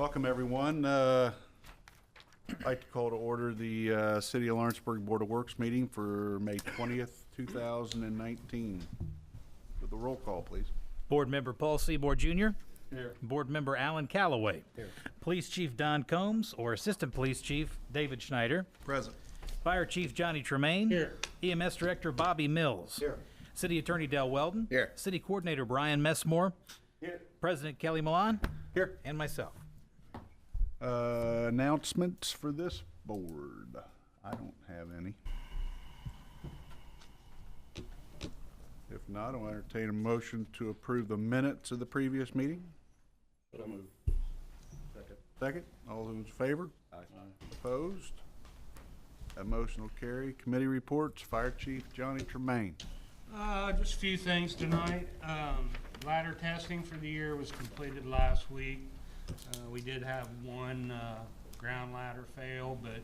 Welcome, everyone. I'd like to call to order the City of Lawrenceburg Board of Works meeting for May 20th, 2019. With the roll call, please. Board Member Paul Seymour Jr. Here. Board Member Alan Calloway. Here. Police Chief Don Combs or Assistant Police Chief David Schneider. Present. Fire Chief Johnny Tremaine. Here. EMS Director Bobby Mills. Here. City Attorney Del Weldon. Here. City Coordinator Brian Messmore. Here. President Kelly Milan. Here. And myself. Announcements for this board. I don't have any. If not, I'll entertain a motion to approve the minutes of the previous meeting. So moved. Second. Second. All those in favor? Aye. Opposed? That motion will carry. Committee reports. Fire Chief Johnny Tremaine. Just a few things tonight. Ladder testing for the year was completed last week. We did have one ground ladder fail, but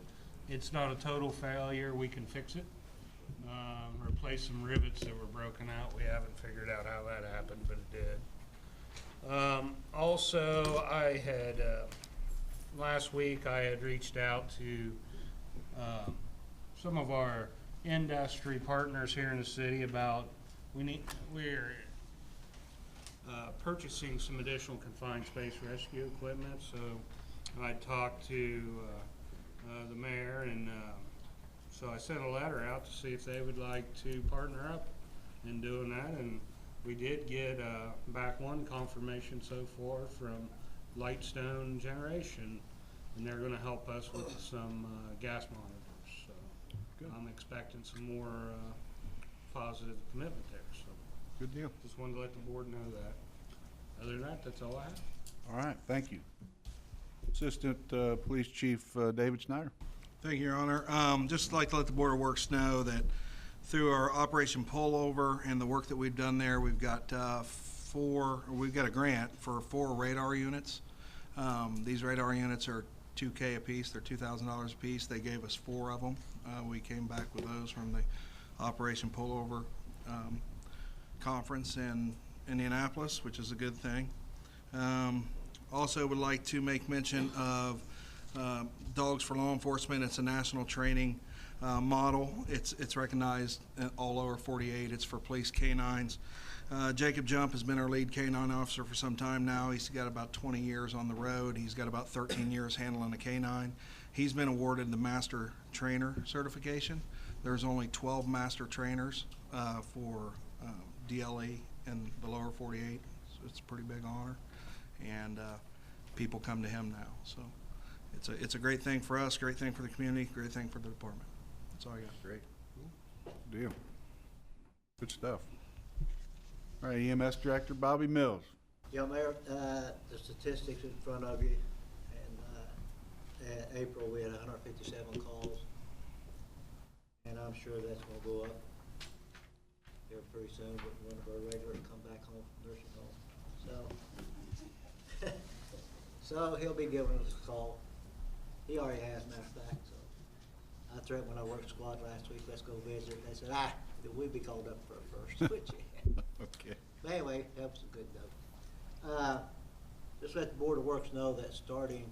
it's not a total failure. We can fix it. Replace some rivets that were broken out. We haven't figured out how that happened, but it did. Also, I had, last week I had reached out to some of our industry partners here in the city about we're purchasing some additional confined space rescue equipment. So I talked to the mayor, and so I sent a letter out to see if they would like to partner up in doing that, and we did get back one confirmation so far from Lightstone Generation, and they're going to help us with some gas monitors. So good. I'm expecting some more positive commitment there. So Good deal. just wanted to let the board know that. Other than that, that's all I have. All right, thank you. Assistant Police Chief David Schneider. Thank you, Your Honor. Just like to let the Board of Works know that through our Operation Pullover and the work that we've done there, we've got we've got a grant for 4 radar units. These radar units are $2K a piece. They're $2,000 a piece. They gave us 4 of them. We came back with those from the Operation Pullover conference in Indianapolis, which is a good thing. Also would like to make mention of Dogs for Law Enforcement. It's a national training model. It's recognized all over 48. It's for police canines. Jacob Jump has been our lead canine officer for some time now. He's got about 20 years on the road. He's got about 13 years handling a canine. He's been awarded the Master Trainer certification. There's only 12 Master Trainers for DLE in the lower 48, so it's a pretty big honor, and people come to him now. So it's a great thing for us, great thing for the community, great thing for the department. That's all I got. Great. Good deal. Good stuff. All right, EMS Director Bobby Mills. Yeah, Mayor, the statistics in front of you, and in April we had 157 calls, and I'm sure that's going to go up here pretty soon with one of our regulars come back home from nursing home. So he'll be giving us a call. He already has, matter of fact. So I threatened when I worked squad last week, let's go visit. They said, we'd be called up for first, which Okay. but anyway, that was a good note. Just let the Board of Works know that starting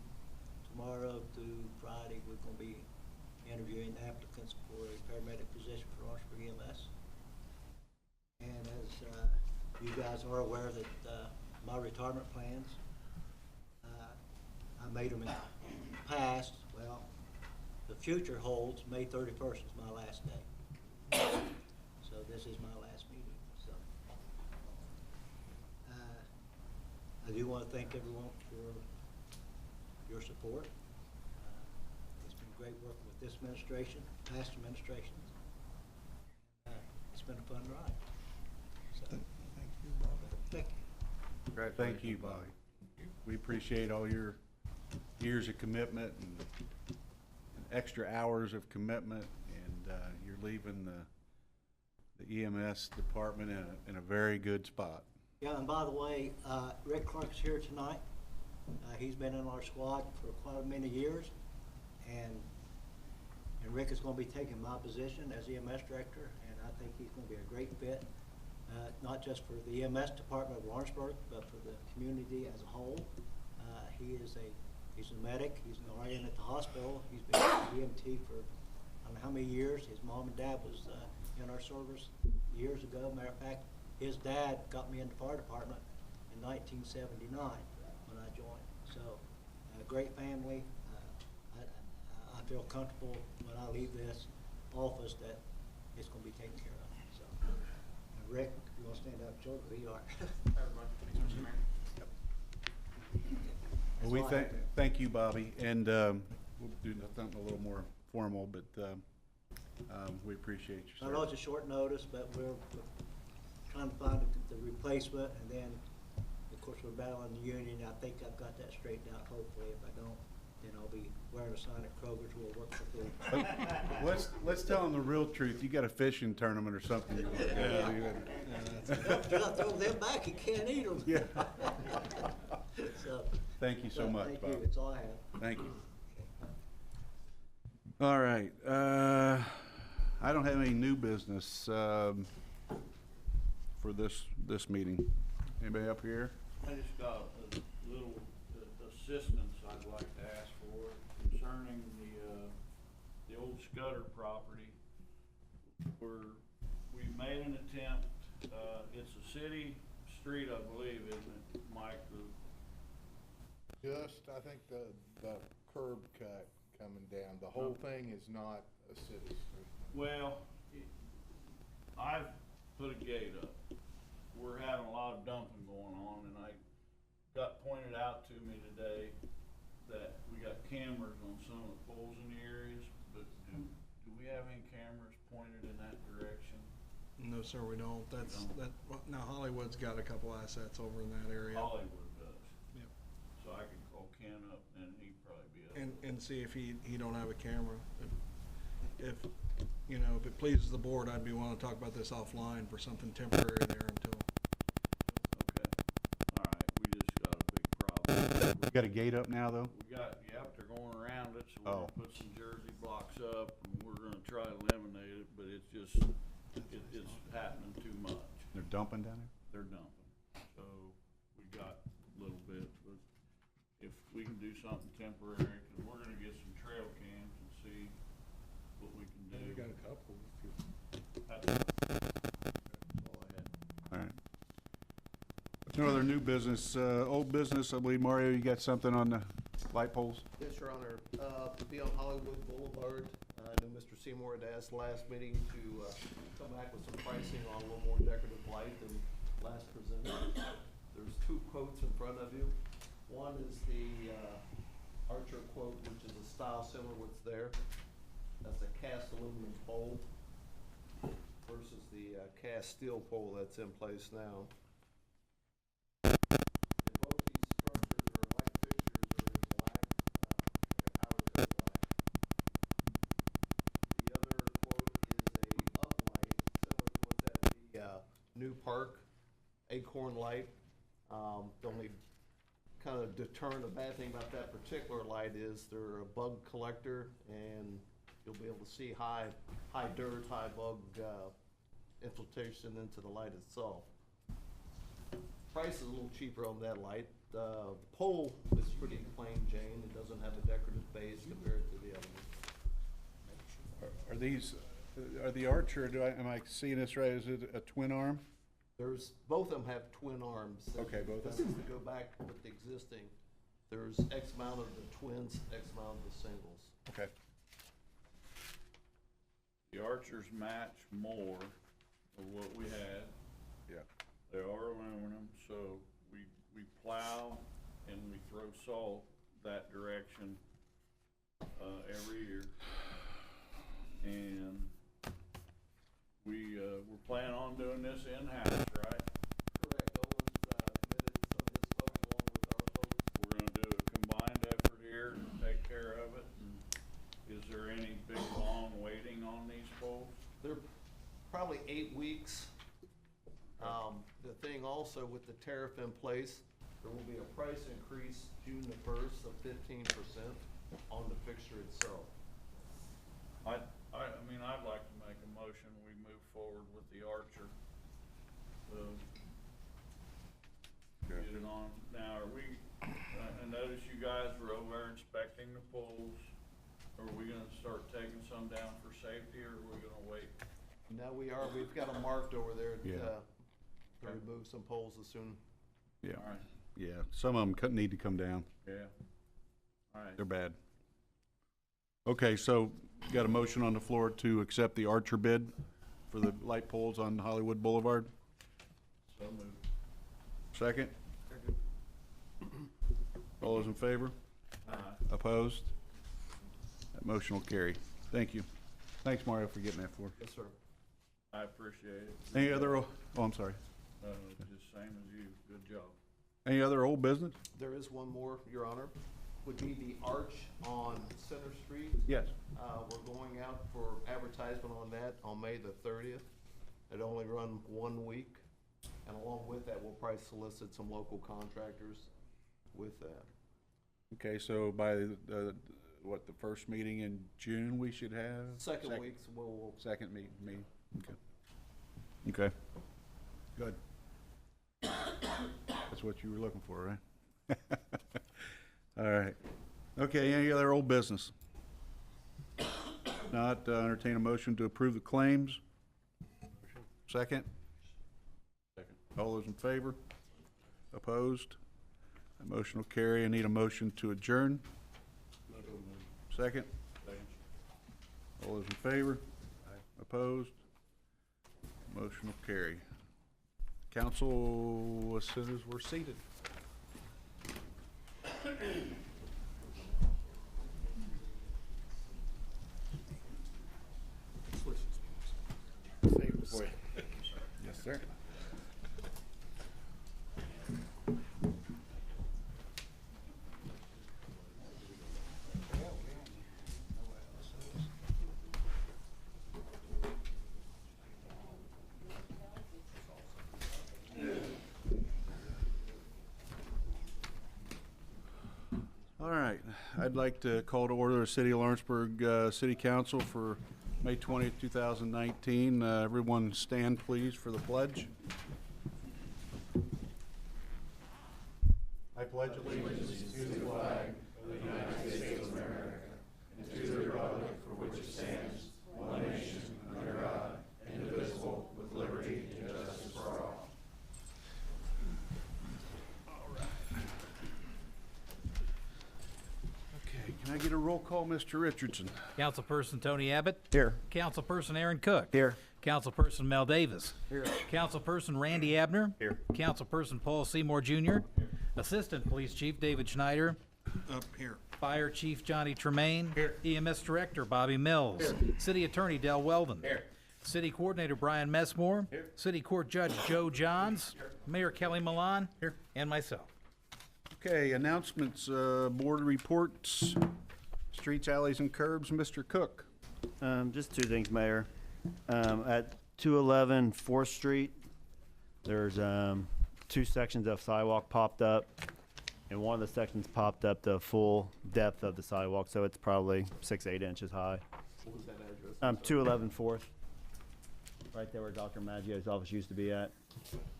tomorrow through Friday, we're going to be interviewing applicants for a paramedic position for Lawrenceburg EMS. And as you guys are aware that my retirement plans, I made them in the past. Well, the future holds May 31st is my last day. So this is my last meeting. So I do want to thank everyone for your support. It's been great working with this administration, past administrations. It's been a fun ride. So, Thank you, Bob. thank you. Thank you, Bobby. We appreciate all your years of commitment and extra hours of commitment, and you're leaving the EMS department in a very good spot. Yeah, and by the way, Rick Clark's here tonight. He's been in our squad for quite many years, and Rick is going to be taking my position as EMS director, and I think he's going to be a great fit, not just for the EMS department of Lawrenceburg, but for the community as a whole. He is a He's a medic. He's an RN at the hospital. He's been an EMT for I don't know how many years. His mom and dad was in our service years ago. Matter of fact, his dad got me in the fire department in 1979 when I joined. So, a great family. I feel comfortable when I leave this office that it's going to be taken care of. So, Rick, if you want to stand up, show who you are. Well, we thank you, Bobby, and we'll do something a little more formal, but we appreciate your I know service. it's a short notice, but we're trying to find the replacement, and then, of course, we're battling the union. I think I've got that straightened out, hopefully. If I don't, then I'll be wearing a sign at Kroger's, we'll work for free. Let's tell them the real truth. You got a fishing tournament or something. You want to go to. You gotta throw them back, you can't eat them. Yeah. So, Thank you so much, thank Bob. you, that's all I have. Thank you. All right, I don't have any new business, for this meeting. Anybody up here? I just got a little assistance I'd like to ask for concerning the old Scudder property. We made an attempt, it's a city street, I believe, isn't it, Mike? Just, I think the curb cut coming down, the whole thing is not a city street. Well, I've put a gate up. We're having a lot of dumping going on, and I got pointed out to me today that we got cameras on some of the poles in the areas, but do we have any cameras pointed in that direction? No, sir, we don't. Now Hollywood's got a couple assets over in that area. Hollywood does. Yep. So I could call Ken up, and he'd probably be up. And see if he don't have a camera. If if it pleases the board, I'd be willing to talk about this offline for something temporary there until. Okay. All right, we just got a big problem. You got a gate up now, though? We got, yep, they're going around it, so we're Oh. gonna put some jersey blocks up, and we're gonna try to eliminate it, but it's just, it's happening too much. They're dumping down They're dumping. So, we got a little bit, but if we can do something temporary, cause we're gonna get some trail cams and see what we can do. We got a couple. That's all I had. there? All right. No other new business, old business, I believe, Mario, you got something on the light poles? Yes, Your Honor. To be on Hollywood Boulevard, I know Mr. Seymour had asked last meeting to come back with some pricing on a little more decorative light than last presented. There's two quotes in front of you. One is the Archer quote, which is a style similar to what's there. That's a cast aluminum pole versus the cast steel pole that's in place now. And both these structures or light fixtures are in black, like a power cut black. The other quote is a uplight, similar to what's at the new park, Acorn light. The only kind of deterrent, a bad thing about that particular light is they're a bug collector, and you'll be able to see high dirt, high bug infiltration into the light itself. Price is a little cheaper on that light. The pole is pretty plain Jane. It doesn't have a decorative base compared to the other one. Are these, are the Archer, am I seeing this right, is it a twin arm? Both of them have twin arms. Okay, both of This them. is to go back with the existing. There's X amount of the twins, X amount of the singles. Okay. The Archers match more of what we had. Yeah. They are aluminum, so we plow and we throw salt that direction, every year. And we're planning on doing this in-house, right? Correct. Owen's committed some of his folks along with our folks. We're gonna do a combined effort here to take care of it. And is there any big, long waiting on these poles? They're probably 8 weeks. The thing also with the tariff in place, there will be a price increase June the 1st of 15% on the fixture itself. I mean, I'd like to make a motion, we move forward with the Archer. Get it on, now, are we, and noticed you guys were over there inspecting the poles. Are we gonna start taking some down for safety, or are we gonna wait? Now we've got them marked over there, Yeah. to remove some poles as soon. Yeah, All right, yeah. Some of them need to come down. yeah. All right. They're bad. Okay, so got a motion on the floor to accept the Archer bid for the light poles on Hollywood Boulevard. So moved. Second? All those in favor? Opposed? That motion will carry. Thank you. Thanks, Mario, for getting that for us. Yes, sir. I appreciate it. Any other, oh, I'm sorry. Just same as you, good job. Any other old business? There is one more, Your Honor, would be the arch on Center Street. Yes. We're going out for advertisement on that on May the 30th. It only run 1 week, and along with that, we'll probably solicit some local contractors with that. Okay, so by the first meeting in June, we should have? Second weeks, we'll Second meeting, okay. Okay, good. That's what you were looking for, right? All right. Okay, any other old business? Not, entertain a motion to approve the claims. Second? Second. All those in favor? Opposed? That motion will carry. I need a motion to adjourn. Second? Second. All those in favor? Opposed? Motion will carry. Council, as soon as we're seated. Yes, sir. All right, I'd like to call to order the City of Lawrenceburg City Council for May 20th, 2019. Everyone stand, please, for the pledge. I pledge allegiance to the flag of the United States of America and to the republic for which it stands, one nation, under God, indivisible, with liberty and justice for all. Okay, can I get a roll call, Mr. Richardson? Councilperson Tony Abbott. Here. Councilperson Aaron Cook. Here. Councilperson Mel Davis. Here. Councilperson Randy Abner. Here. Councilperson Paul Seymour Jr. Assistant Police Chief David Schneider. Up here. Fire Chief Johnny Tremaine. Here. EMS Director Bobby Mills. Here. City Attorney Del Weldon. Here. City Coordinator Brian Messmore. Here. City Court Judge Joe Johns. Mayor Kelly Milan. Here. And myself. Okay, announcements, board reports, streets, alleys, and curbs. Mr. Cook. Just two things, Mayor. At 211 4th Street, there's two sections of sidewalk popped up, and one of the sections popped up the full depth of the sidewalk, so it's probably 6 to 8 inches high. What was that address? 211 4th, right there where Dr. Maggio's office used to be at.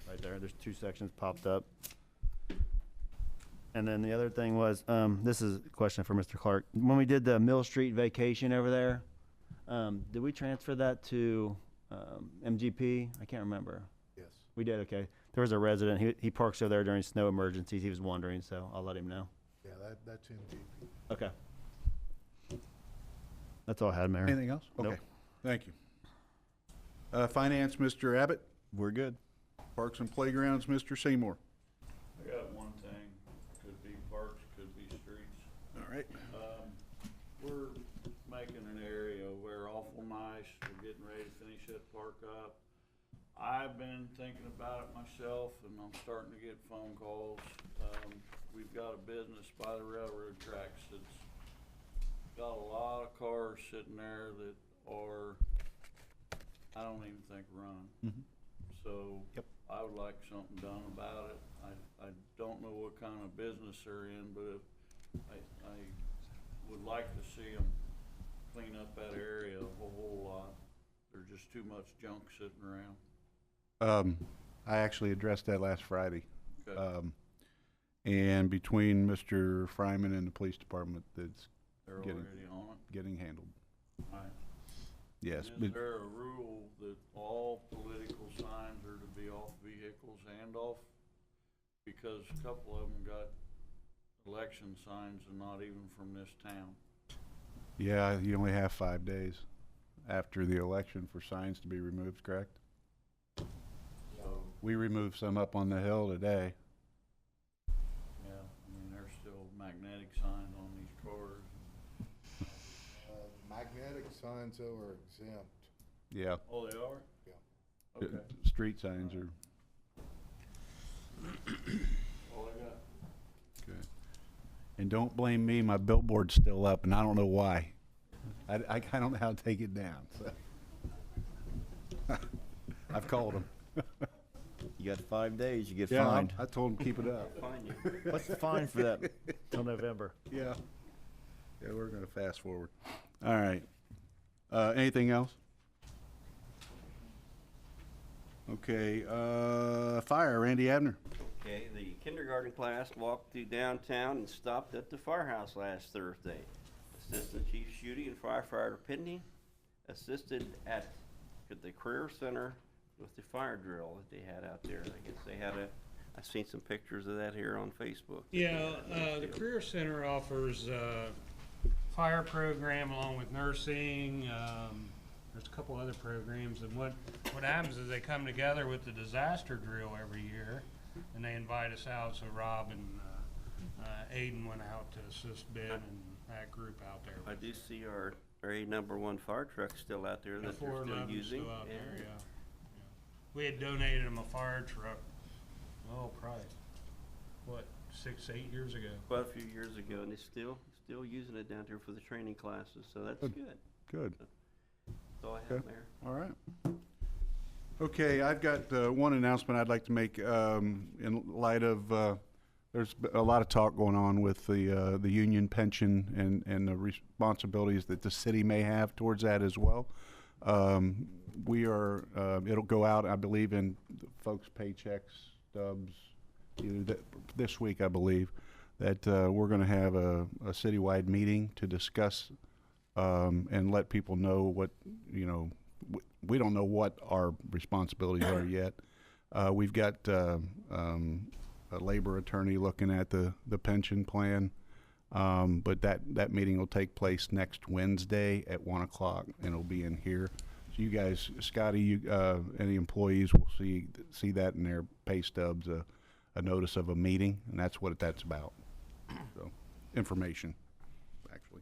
Right there, there's two sections popped up. And then the other thing was, this is a question for Mr. Clark. When we did the Mill Street vacation over there, did we transfer that to MGP? I can't remember. Yes. We did, okay. There was a resident, he parks over there during snow emergencies. He was wondering, so I'll let him know. Yeah, that's MGP. Okay. That's all I had, Mayor. Anything else? Nope. Okay, thank you. Finance, Mr. Abbott. We're good. Parks and Playgrounds, Mr. Seymour. I got one thing, could be parks, could be streets. All right. We're making an area where awful nice, we're getting ready to finish that park up. I've been thinking about it myself, and I'm starting to get phone calls. We've got a business by the railroad tracks that's got a lot of cars sitting there that are, I don't even think running. Mhm. So, Yep. I would like something done about it. I don't know what kind of business they're in, but I would like to see them clean up that area a whole lot. There's just too much junk sitting around. I actually addressed that last Friday. Okay. and between Mr. Fryman and the police department, that's They're Getting- already on getting handled. it. Right. Yes, Is but there a rule that all political signs are to be off vehicles and off? Because a couple of them got election signs and not even from this town. yeah, you only have 5 days after the election for signs to be removed, correct? So, We removed some up on the hill today. yeah, I mean, there's still magnetic signs on these cars. Magnetic signs though are exempt. Yeah, Oh, they are? Yeah. Okay. street signs are, All I got. okay. And don't blame me, my billboard's still up, and I don't know why. I don't know how to take it down, so. I've called them. You got 5 days, you get Yeah, fined. I told them keep it up. What's the fine for that till November? Yeah. Yeah, we're gonna fast forward. All right. Anything else? Okay, fire, Randy Abner. Okay, the kindergarten class walked through downtown and stopped at the firehouse last Thursday. Assistant Chief Schutte and firefighter Pitney assisted at the career center with the fire drill that they had out there. I guess they had I've seen some pictures of that here on Facebook. Yeah, the Career Center offers fire program along with nursing. There's a couple other programs, and what happens is they come together with the disaster drill every year, and they invite us out. So Rob and Aiden went out to assist Ben and that group out there. I do see our A1 fire truck still out there that they're still 411 's using. still out there, yeah. We had donated them a fire truck, probably, what, 6, 8 years ago. Quite a few years ago, and they're still using it down there for the training classes, so that's Good. good. Good. That's all I have, Okay. Mayor. All right. Okay, I've got one announcement I'd like to make in light of, there's a lot of talk going on with the union pension and the responsibilities that the city may have towards that as well. We are, it'll go out, I believe, in folks' paychecks, stubs, either this week, I believe, that we're going to have a citywide meeting to discuss and let people know what, we don't know what our responsibilities are yet. We've got a labor attorney looking at the pension plan, but that meeting will take place next Wednesday at 1 o'clock, and it'll be in here. So you guys, Scotty, any employees will see that in their pay stubs, a notice of a meeting, and that's what that's about. So, information, actually.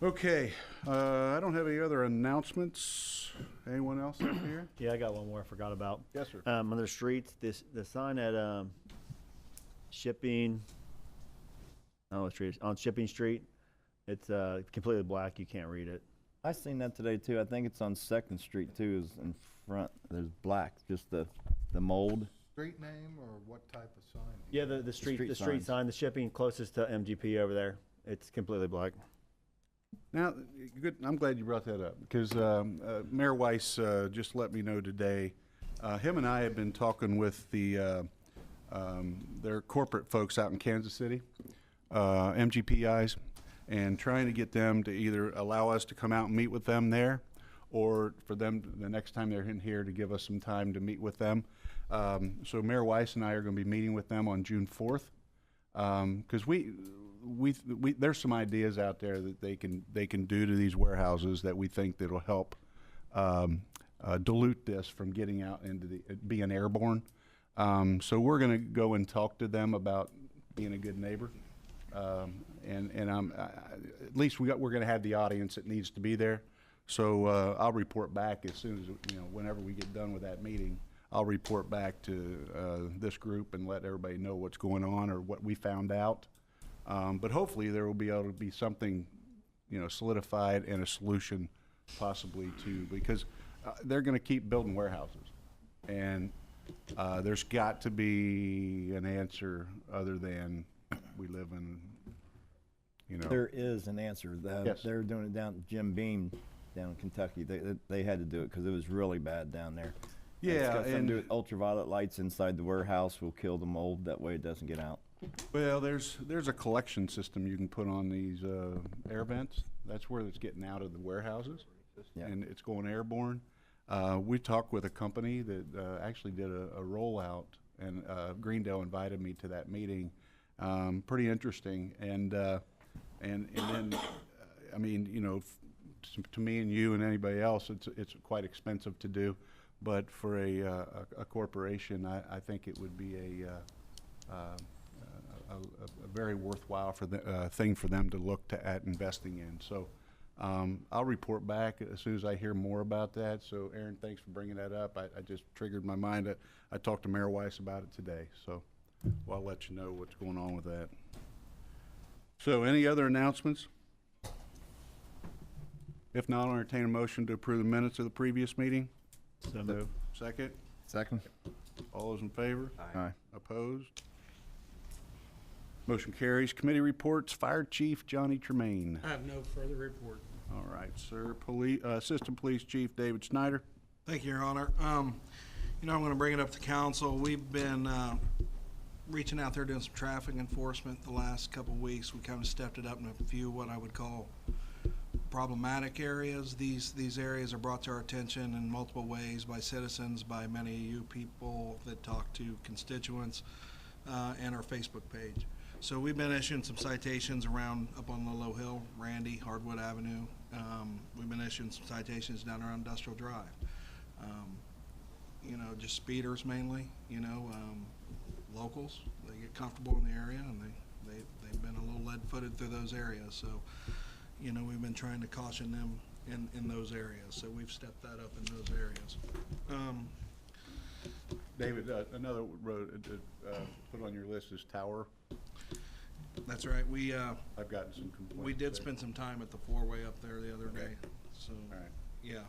Okay, I don't have any other announcements. Anyone else up here? Yeah, I got one more I forgot about. Yes, sir. On the streets, the sign at Shipping, on Shipping Street, it's completely black. You can't read it. I seen that today too. I think it's on 2nd Street too, is in front. There's black, just the mold. Street name or what type of sign? Yeah, the street signs. sign, the Shipping closest to MGP over there. It's completely black. Now, good. I'm glad you brought that up because Mayor Weiss just let me know today. Him and I have been talking with their corporate folks out in Kansas City, MGPIs, and trying to get them to either allow us to come out and meet with them there, or for them the next time they're in here to give us some time to meet with them. So Mayor Weiss and I are going to be meeting with them on June 4th because we there's some ideas out there that they can do to these warehouses that we think that'll help dilute this from getting out into being airborne. So we're going to go and talk to them about being a good neighbor, and at least we're going to have the audience that needs to be there. So I'll report back as soon as whenever we get done with that meeting. I'll report back to this group and let everybody know what's going on or what we found out. But hopefully there will be able to be something, solidified and a solution possibly to, because they're going to keep building warehouses. And there's got to be an answer other than we live in, There is an answer. Yes. They're doing it down at Jim Beam down in Kentucky. They had to do it because it was really bad down there. It's Yeah, got something to and do with ultraviolet lights inside the warehouse will kill the mold. That way it doesn't get out. well, there's a collection system you can put on these air vents. That's where it's getting out of the warehouses, Yeah. and it's going airborne. We talked with a company that actually did a rollout, and Greendale invited me to that meeting. Pretty interesting, and then, I mean, you know, to me and you and anybody else, it's quite expensive to do, but for a corporation, I think it would be a very worthwhile thing for them to look at investing in. So I'll report back as soon as I hear more about that. So Aaron, thanks for bringing that up. I just triggered my mind. I talked to Mayor Weiss about it today, so I'll let you know what's going on with that. So any other announcements? If not, I'll entertain a motion to approve the minutes of the previous meeting. So moved. Second? Second. All those in favor? Aye. Opposed? Motion carries. Committee reports, Fire Chief Johnny Tremaine. I have no further report. All right, sir. Assistant Police Chief David Snyder. Thank you, Your Honor. You know, I'm gonna bring it up to council. We've been, reaching out there doing some traffic enforcement the last couple of weeks. We kind of stepped it up in a few what I would call problematic areas. These areas are brought to our attention in multiple ways by citizens, by many of you people that talk to constituents, and our Facebook page. So we've been issuing some citations around up on the low hill, Randy, Hardwood Avenue. We've been issuing some citations down around Industrial Drive. You know, just speeders mainly, you know, locals. They get comfortable in the area and they've been a little lead-footed through those areas. So, you know, we've been trying to caution them in those areas. So we've stepped that up in those areas. David, another road put on your list is Tower. That's right. I've gotten some complaints. We did there. spend some time at the four-way up there the other day. So, All right. yeah.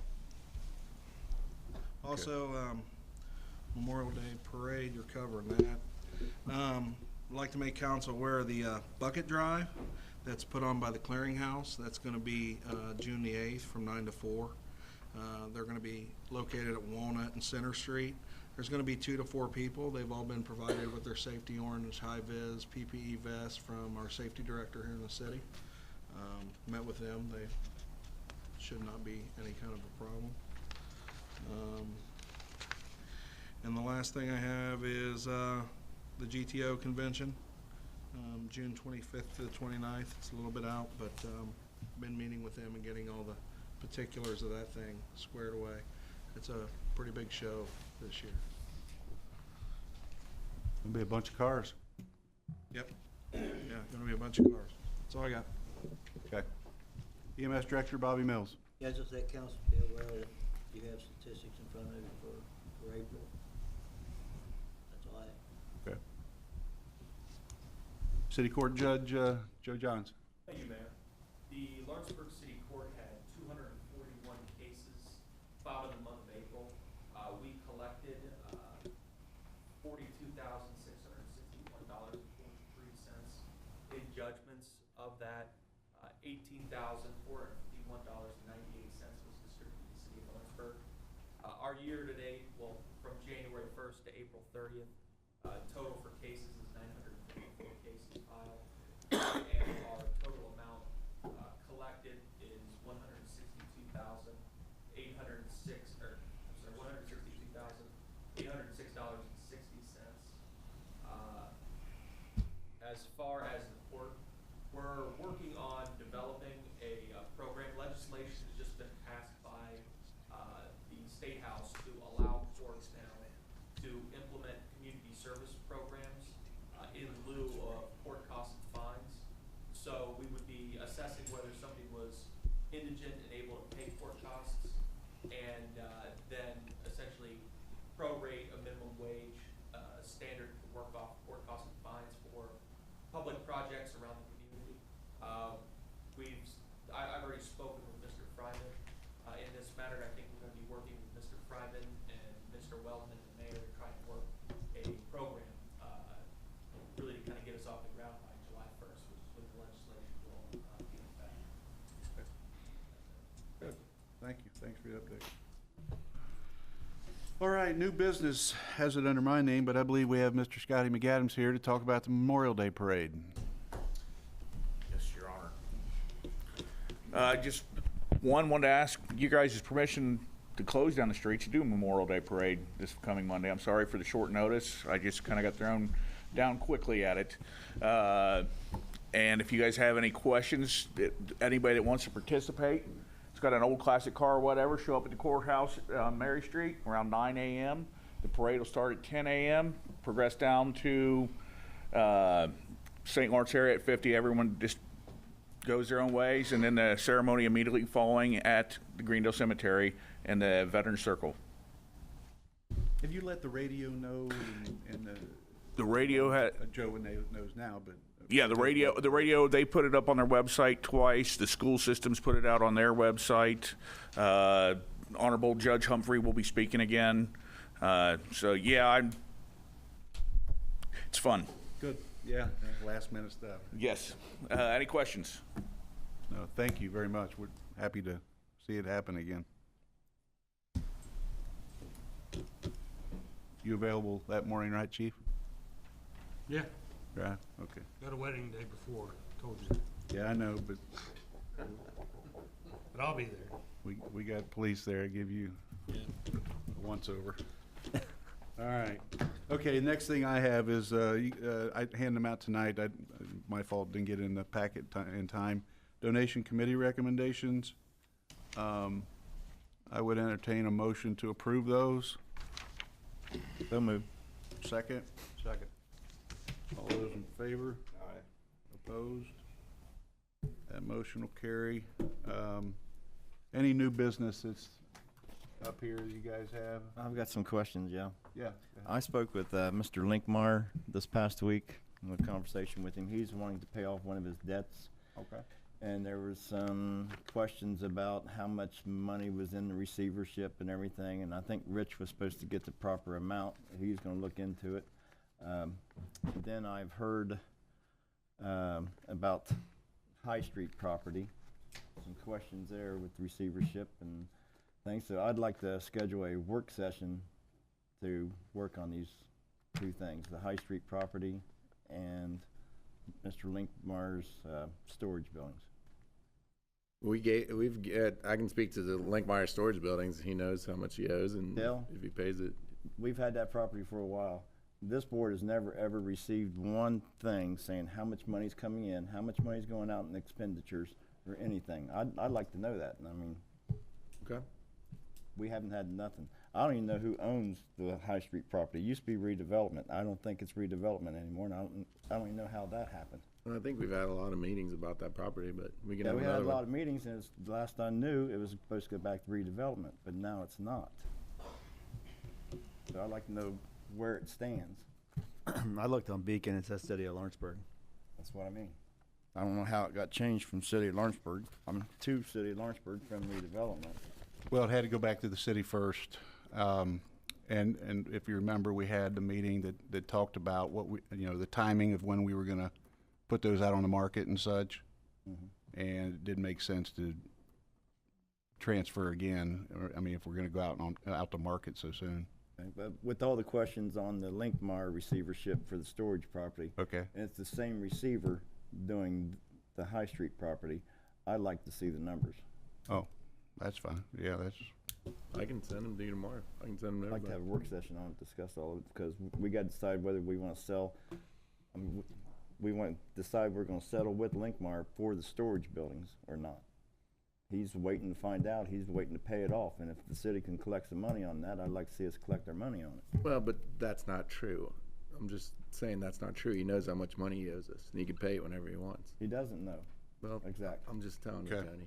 Also, Memorial Day Parade, you're covering that. I'd like to make council aware of the bucket drive that's put on by the Clearinghouse. That's going to be June the 8th from 9 to 4. They're going to be located at Walnut and Center Street. There's going to be 2 to 4 people. They've all been provided with their safety orange, high-vis, PPE vests from our safety director here in the city. Met with them. They should not be any kind of a problem. And the last thing I have is the GTO convention, June 25th to the 29th. It's a little bit out, but been meeting with them and getting all the particulars of that thing squared away. It's a pretty big show this year. There'll be a bunch of cars. Yep. Yeah, gonna be a bunch of cars. That's all I got. Okay. EMS Director Bobby Mills. Yeah, just let council be aware that you have statistics in front of you for April. That's all I have. Okay. City Court Judge Joe Johns. Thank you, Mayor. The Lawrenceburg City Court had 241 cases filed in the month of April. We collected $42,661.43 in judgments. Of that, $18,451.98 was distributed to the city of Lawrenceburg. Our year-to-date, well, from January 1st to April 30th, total for cases is 954 cases filed, and our total amount collected is $162,806.60. As far as the court, we're working on developing a program. Legislation has just been passed by the State House to allow courts now to implement community service programs in lieu of court costs and fines. So we would be assessing whether somebody was indigent and able to pay court costs, and then essentially prorate a minimum wage standard to work off court costs and fines for public projects around the community. I've already spoken with Mr. Fryman in this matter. I think we're going to be working with Mr. Fryman and Mr. Weldon and the mayor to try and work a program really to kind of get us off the ground by July 1st, which is when the legislation will be in effect. Good. Thank you. Thanks for the update. All right, new business has it under my name, but I believe we have Mr. Scotty McAdams here to talk about the Memorial Day Parade. Yes, Your Honor. Just wanted to ask you guys' permission to close down the street to do a Memorial Day Parade this coming Monday. I'm sorry for the short notice. I just kind of got thrown down quickly at it. And if you guys have any questions, anybody that wants to participate, it's got an old classic car or whatever, show up at the courthouse on Mary Street around 9 a.m. The parade will start at 10 a.m., progress down to St. Lawrence area at 50. Everyone just goes their own ways, and then the ceremony immediately following at the Greendale Cemetery and the Veterans Circle. Have you let the radio know and The radio had... Joe knows now, but... Yeah, the radio, they put it up on their website twice. The school systems put it out on their website. Honorable Judge Humphrey will be speaking again. So, yeah, it's fun. Good, yeah, last minute stuff. Yes. Any questions? No, thank you very much. We're happy to see it happen again. You available that morning, right, Chief? Yeah, Right, okay. got a wedding day before, told you, Yeah, I know, but but I'll be there. we got police there to give you a once-over. All right. Okay, next thing I have is, I hand them out tonight. My fault, didn't get in the packet in time. Donation committee recommendations. I would entertain a motion to approve those. So moved. Second? Second. All those in favor? Aye. Opposed? That motion will carry. Any new business that's up here that you guys have? I've got some questions, yeah. Yeah. I spoke with Mr. Linkmeyer this past week, in a conversation with him. He's wanting to pay off one of his debts. Okay. And there was some questions about how much money was in the receivership and everything, and I think Rich was supposed to get the proper amount. He's gonna look into it. Then I've heard about High Street property, some questions there with receivership and things. So I'd like to schedule a work session to work on these two things, the High Street property and Mr. Linkmeyer's storage buildings. I can speak to the Linkmeyer storage buildings. He knows how much he owes, and Dale? if he pays it. We've had that property for a while. This board has never, ever received one thing saying how much money's coming in, how much money's going out in expenditures, or anything. I'd like to know that. I mean, Okay. we haven't had nothing. I don't even know who owns the High Street property. It used to be redevelopment. I don't think it's redevelopment anymore, and I don't even know how that happened. Well, I think we've had a lot of meetings about that property, but we can Yeah, have we had a another lot one. of meetings, and the last I knew, it was supposed to go back to redevelopment, but now it's not. So I'd like to know where it stands. I looked on Beacon, it says City of Lawrenceburg. That's what I mean. I don't know how it got changed from City of Lawrenceburg. To City of Lawrenceburg from redevelopment. Well, it had to go back to the city first. And if you remember, we had the meeting that talked about what the timing of when we were gonna put those out on the market and such. Mm-hmm. And it didn't make sense to transfer again, if we're gonna go out to market so soon. Okay, but with all the questions on the Linkmeyer receivership for the storage property, Okay. and it's the same receiver doing the High Street property, I'd like to see the numbers. Oh, that's fine. Yeah, that's, I can send them to you tomorrow. I can send them to I'd like to everybody. have a work session on it, discuss all of it, because we gotta decide whether we wanna sell, we want to decide we're gonna settle with Linkmeyer for the storage buildings or not. He's waiting to find out, he's waiting to pay it off, and if the city can collect some money on that, I'd like to see us collect our money on it. Well, but that's not true. I'm just saying that's not true. He knows how much money he owes us, and he can pay it whenever he wants. He doesn't know, Well, exactly. I'm just telling you, Okay. Tony.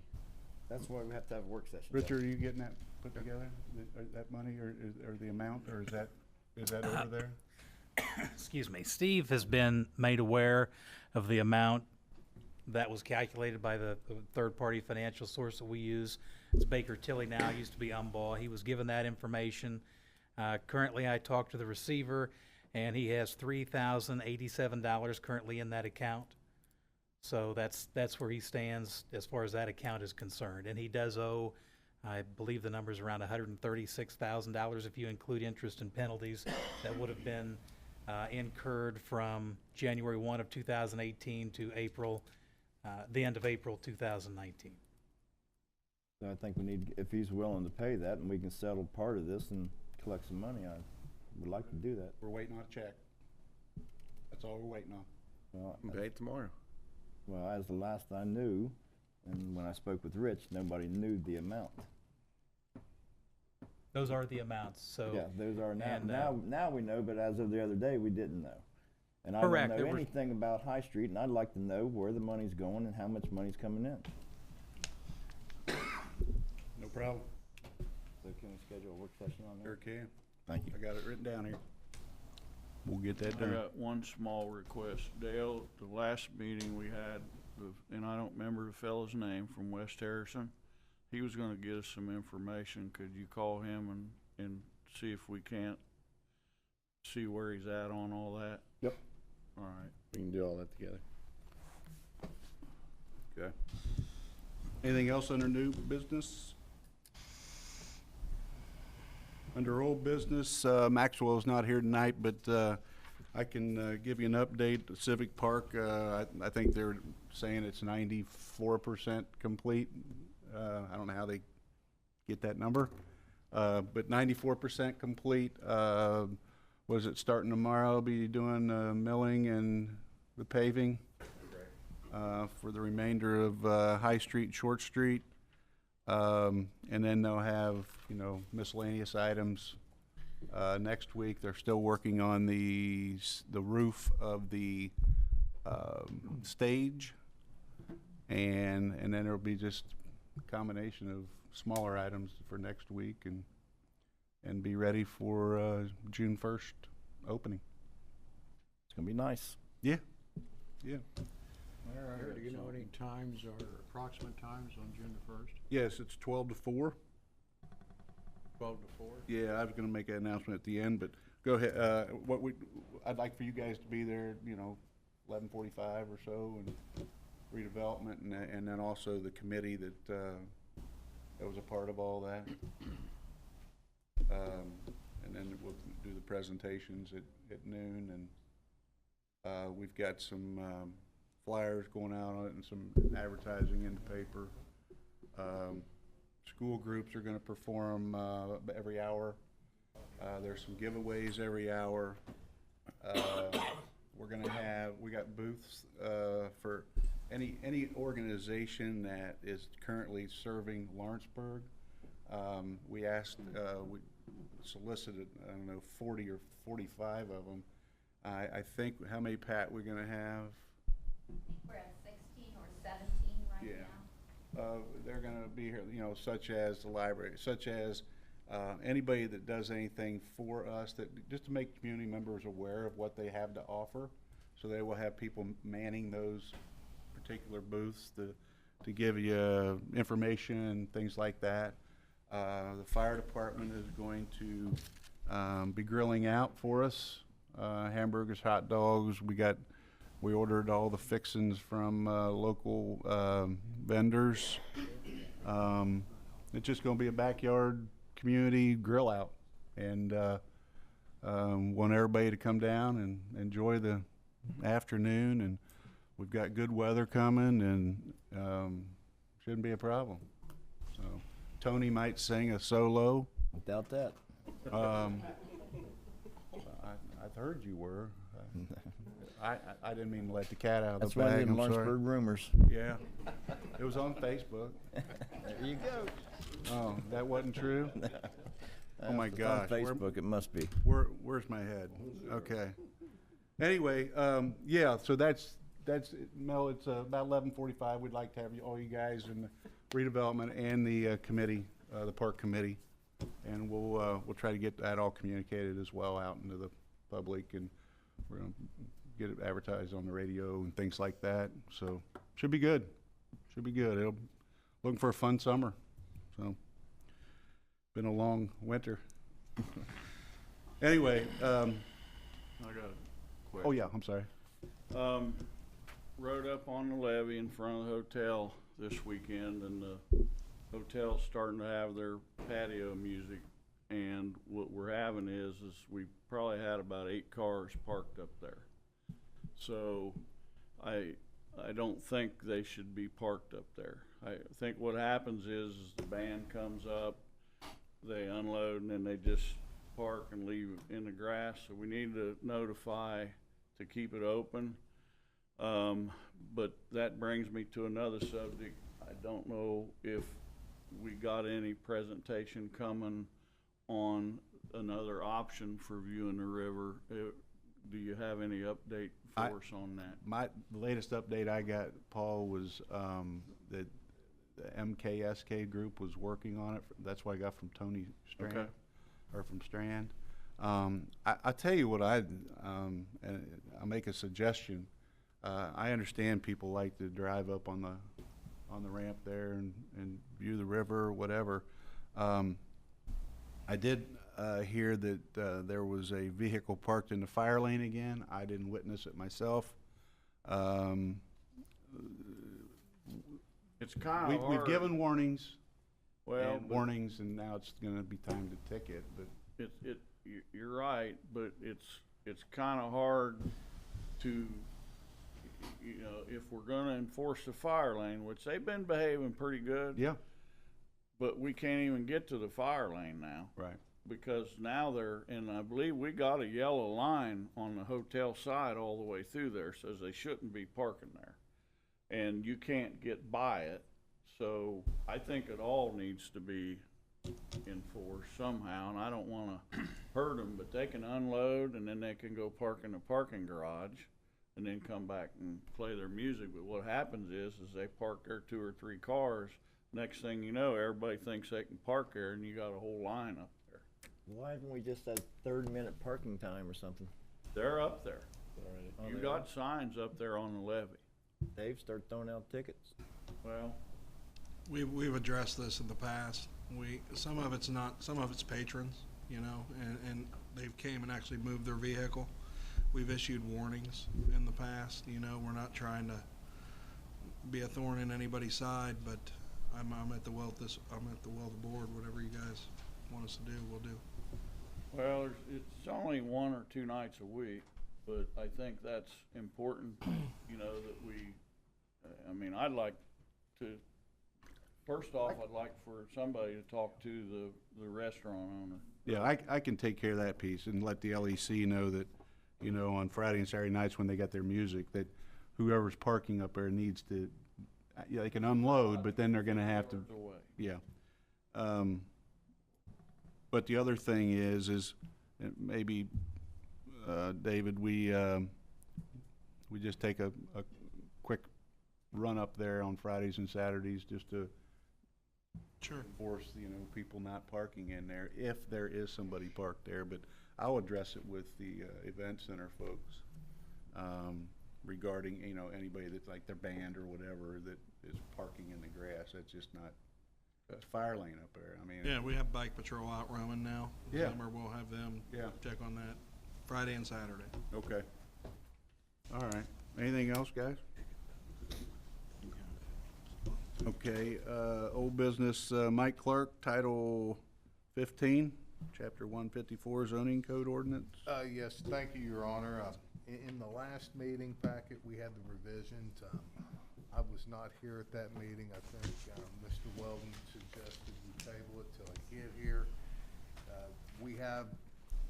That's why we have to have a work session. Richard, are you getting that put together, that money, or the amount, or is that over there? Excuse me. Steve has been made aware of the amount that was calculated by the third-party financial source that we use. It's Baker Tilly now, used to be Umbaugh. He was given that information. Currently, I talked to the receiver, and he has $3,087 currently in that account. So that's where he stands as far as that account is concerned. And he does owe I believe the number's around $136,000 if you include interest and penalties that would have been incurred from January 1 of 2018 to the end of April 2019. So I think we need, if he's willing to pay that and we can settle part of this and collect some money, I would like to do that. We're waiting on a check. That's all we're waiting on. Well, We'll pay it tomorrow. well, as the last I knew, and when I spoke with Rich, nobody knew the amount. Those are the amounts, so. Yeah, those are now, and, now we know, but as of the other day, we didn't know. And I Correct, don't there know were- anything about High Street, and I'd like to know where the money's going and how much money's coming in. No problem. So can we schedule a work session on that? Sure can. Thank you. I got it written down here. We'll get that I done. got one small request. Dale, the last meeting we had, and I don't remember the fellow's name from West Harrison, he was gonna get us some information. Could you call him and see if we can't see where he's at on all that? Yep. All right. We can do all that together. Okay. Anything else under new business? Under old business, Maxwell's not here tonight, but I can give you an update. The Civic Park, I think they're saying it's 94% complete. I don't know how they get that number, but 94% complete. Was it starting tomorrow? Be doing milling and the paving for the remainder of High Street, Short Street. And then they'll have, miscellaneous items next week. They're still working on the roof of the stage, and then there'll be just a combination of smaller items for next week, and be ready for June 1st opening. It's gonna be nice. Yeah, yeah. Do you know any times or approximate times on June the 1st? Yes, it's 12 to 4. 12 to 4? Yeah, I was gonna make an announcement at the end, but go ahead. I'd like for you guys to be there, 11:45 or so, and redevelopment, and then also the committee that was a part of all that. And then we'll do the presentations at noon, and we've got some flyers going out on it and some advertising in the paper. School groups are gonna perform every hour. There's some giveaways every hour. We got booths for any organization that is currently serving Lawrenceburg. We solicited, 40 or 45 of them. I think, how many, Pat, we're gonna have? We're at 16 or 17 right now. They're gonna be here, such as the library, such as anybody that does anything for us, just to make community members aware of what they have to offer. So they will have people manning those particular booths to give you information and things like that. The fire department is going to be grilling out for us, hamburgers, hot dogs. We ordered all the fixings from local vendors. It's just going to be a backyard community grill out, and want everybody to come down and enjoy the afternoon. And we've got good weather coming, and shouldn't be a problem. So Tony might sing a solo. Doubt that. I've heard you were. I didn't mean to let the cat out of That's the one of bag. them I'm sorry. Lawrenceburg rumors. Yeah, it was on Facebook. There you go. Oh, that wasn't true? Oh my If it's gosh. on Facebook, it must be. Where's my head? Okay. Anyway, yeah, so that's Mel, it's about 11:45. We'd like to have all you guys in the redevelopment and the committee, the park committee. And we'll try to get that all communicated as well out into the public, and we're gonna get it advertised on the radio and things like that. So should be good. Should be good. Looking for a fun summer. So been a long winter. Anyway, I got a question. oh yeah, I'm sorry. Rode up on the levee in front of the hotel this weekend, and hotels starting to have their patio music, and what we're having is we probably had about 8 cars parked up there. So I don't think they should be parked up there. I think what happens is the band comes up, they unload, and then they just park and leave it in the grass. So we need to notify to keep it open. But that brings me to another subject. I don't know if we got any presentation coming on another option for viewing the river. Do you have any update for us on that? The latest update I got, Paul, was that the MKSK group was working on it. That's what I got from Tony Strand, Okay. or from Strand. I tell you what, and I'll make a suggestion. I understand people like to drive up on the ramp there and view the river or whatever. I did hear that there was a vehicle parked in the fire lane again. I didn't witness it myself. It's kind of hard. We've given warnings. Well, warnings, and now it's going to be time to ticket. But you're right, but it's kind of hard to, if we're going to enforce the fire lane, which they've been behaving pretty good. Yeah. But we can't even get to the fire lane now. Right. Because now and I believe we got a yellow line on the hotel side all the way through there, says they shouldn't be parking there. And you can't get by it. So I think it all needs to be enforced somehow, and I don't want to hurt them, but they can unload and then they can go park in the parking garage and then come back and play their music. But what happens is they park their 2 or 3 cars. Next thing you know, everybody thinks they can park there, and you got a whole line up there. Why haven't we just had 30-minute parking time or something? They're up there. Oh, You they got are? signs up there on the levee. Dave, start throwing out tickets. Well, We've addressed this in the past. Some of it's patrons, and they've came and actually moved their vehicle. We've issued warnings in the past. We're not trying to be a thorn in anybody's side, but I'm at the will of the board. Whatever you guys want us to do, we'll do. well, it's only 1 or 2 nights a week, but I think that's important, that we, I'd like to, first off, I'd like for somebody to talk to the restaurant owner. yeah, I can take care of that piece and let the LEC know that, on Friday and Saturday nights when they got their music, that whoever's parking up there needs to, they can unload, but then they're going to have to, Away. yeah. But the other thing is maybe, David, we just take a quick run up there on Fridays and Saturdays just to enforce, people not parking in there if there is somebody parked there. But I'll address it with the event center folks regarding, anybody that's like their band or whatever that is parking in the grass. That's just not. That's fire lane up there. Yeah, we have bike patrol out roaming now. Yeah. Summer, we'll have them check on that Friday and Saturday. Okay. All right. Anything else, guys? Okay, old business, Mike Clark, Title 15, Chapter 154 zoning code ordinance. Yes, thank you, Your Honor. In the last meeting packet, we had the revisions. I was not here at that meeting. I think Mr. Weldon suggested we table it till I get here. We have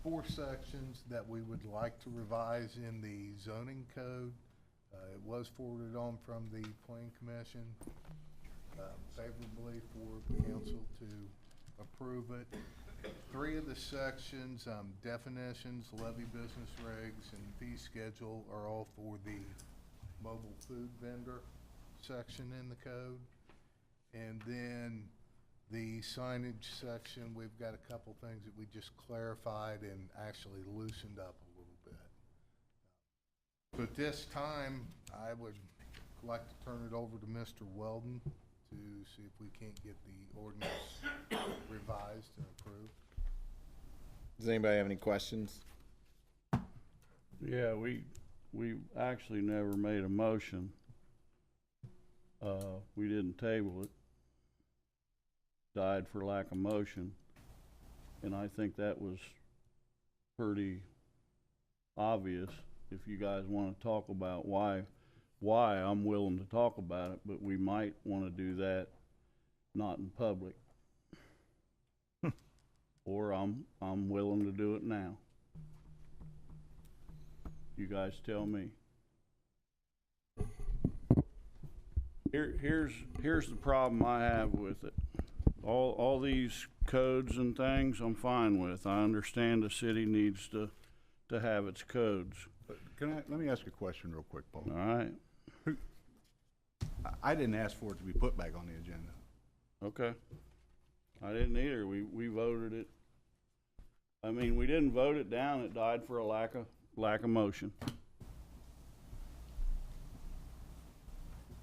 4 sections that we would like to revise in the zoning code. It was forwarded on from the Planning Commission favorably for council to approve it. 3 of the sections, definitions, levy business regs, and fee schedule are all for the mobile food vendor section in the code. And then the signage section, we've got a couple things that we just clarified and actually loosened up a little bit. So at this time, I would like to turn it over to Mr. Weldon to see if we can't get the ordinance revised and approved. Does anybody have any questions? Yeah, we actually never made a motion. We didn't table it. died for lack of motion. And I think that was pretty obvious. If you guys want to talk about why I'm willing to talk about it, but we might want to do that not in public. Or I'm willing to do it now. You guys tell me. Here's the problem I have with it. All these codes and things I'm fine with. I understand the city needs to have its codes. But let me ask a question real quick, Paul. All right. I didn't ask for it to be put back on the agenda. Okay. I didn't either. We voted it. I mean, we didn't vote it down. It died for a lack of motion.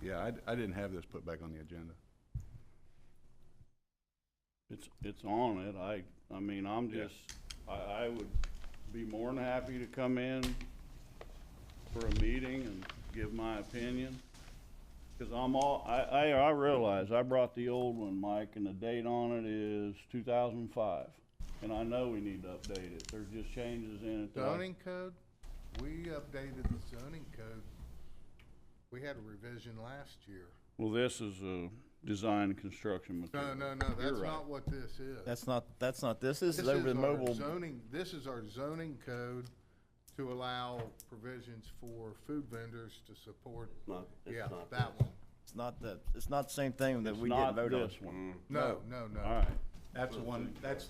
Yeah, I didn't have this put back on the agenda. It's on it. I mean, I'm just, I would be more than happy to come in for a meeting and give my opinion. Cause I realize I brought the old one, Mike, and the date on it is 2005. And I know we need to update it. There's just changes in it. Zoning code, we updated the zoning code. We had a revision last year. Well, this is a design and construction material. No, You're that's right. not what this is. That's not, this is This over is the our mobile. zoning, this is our zoning code to allow provisions for food vendors to support, It's yeah, not that this. one. It's not the same thing that It's we not didn't vote on. this one. No. All right. That's the one that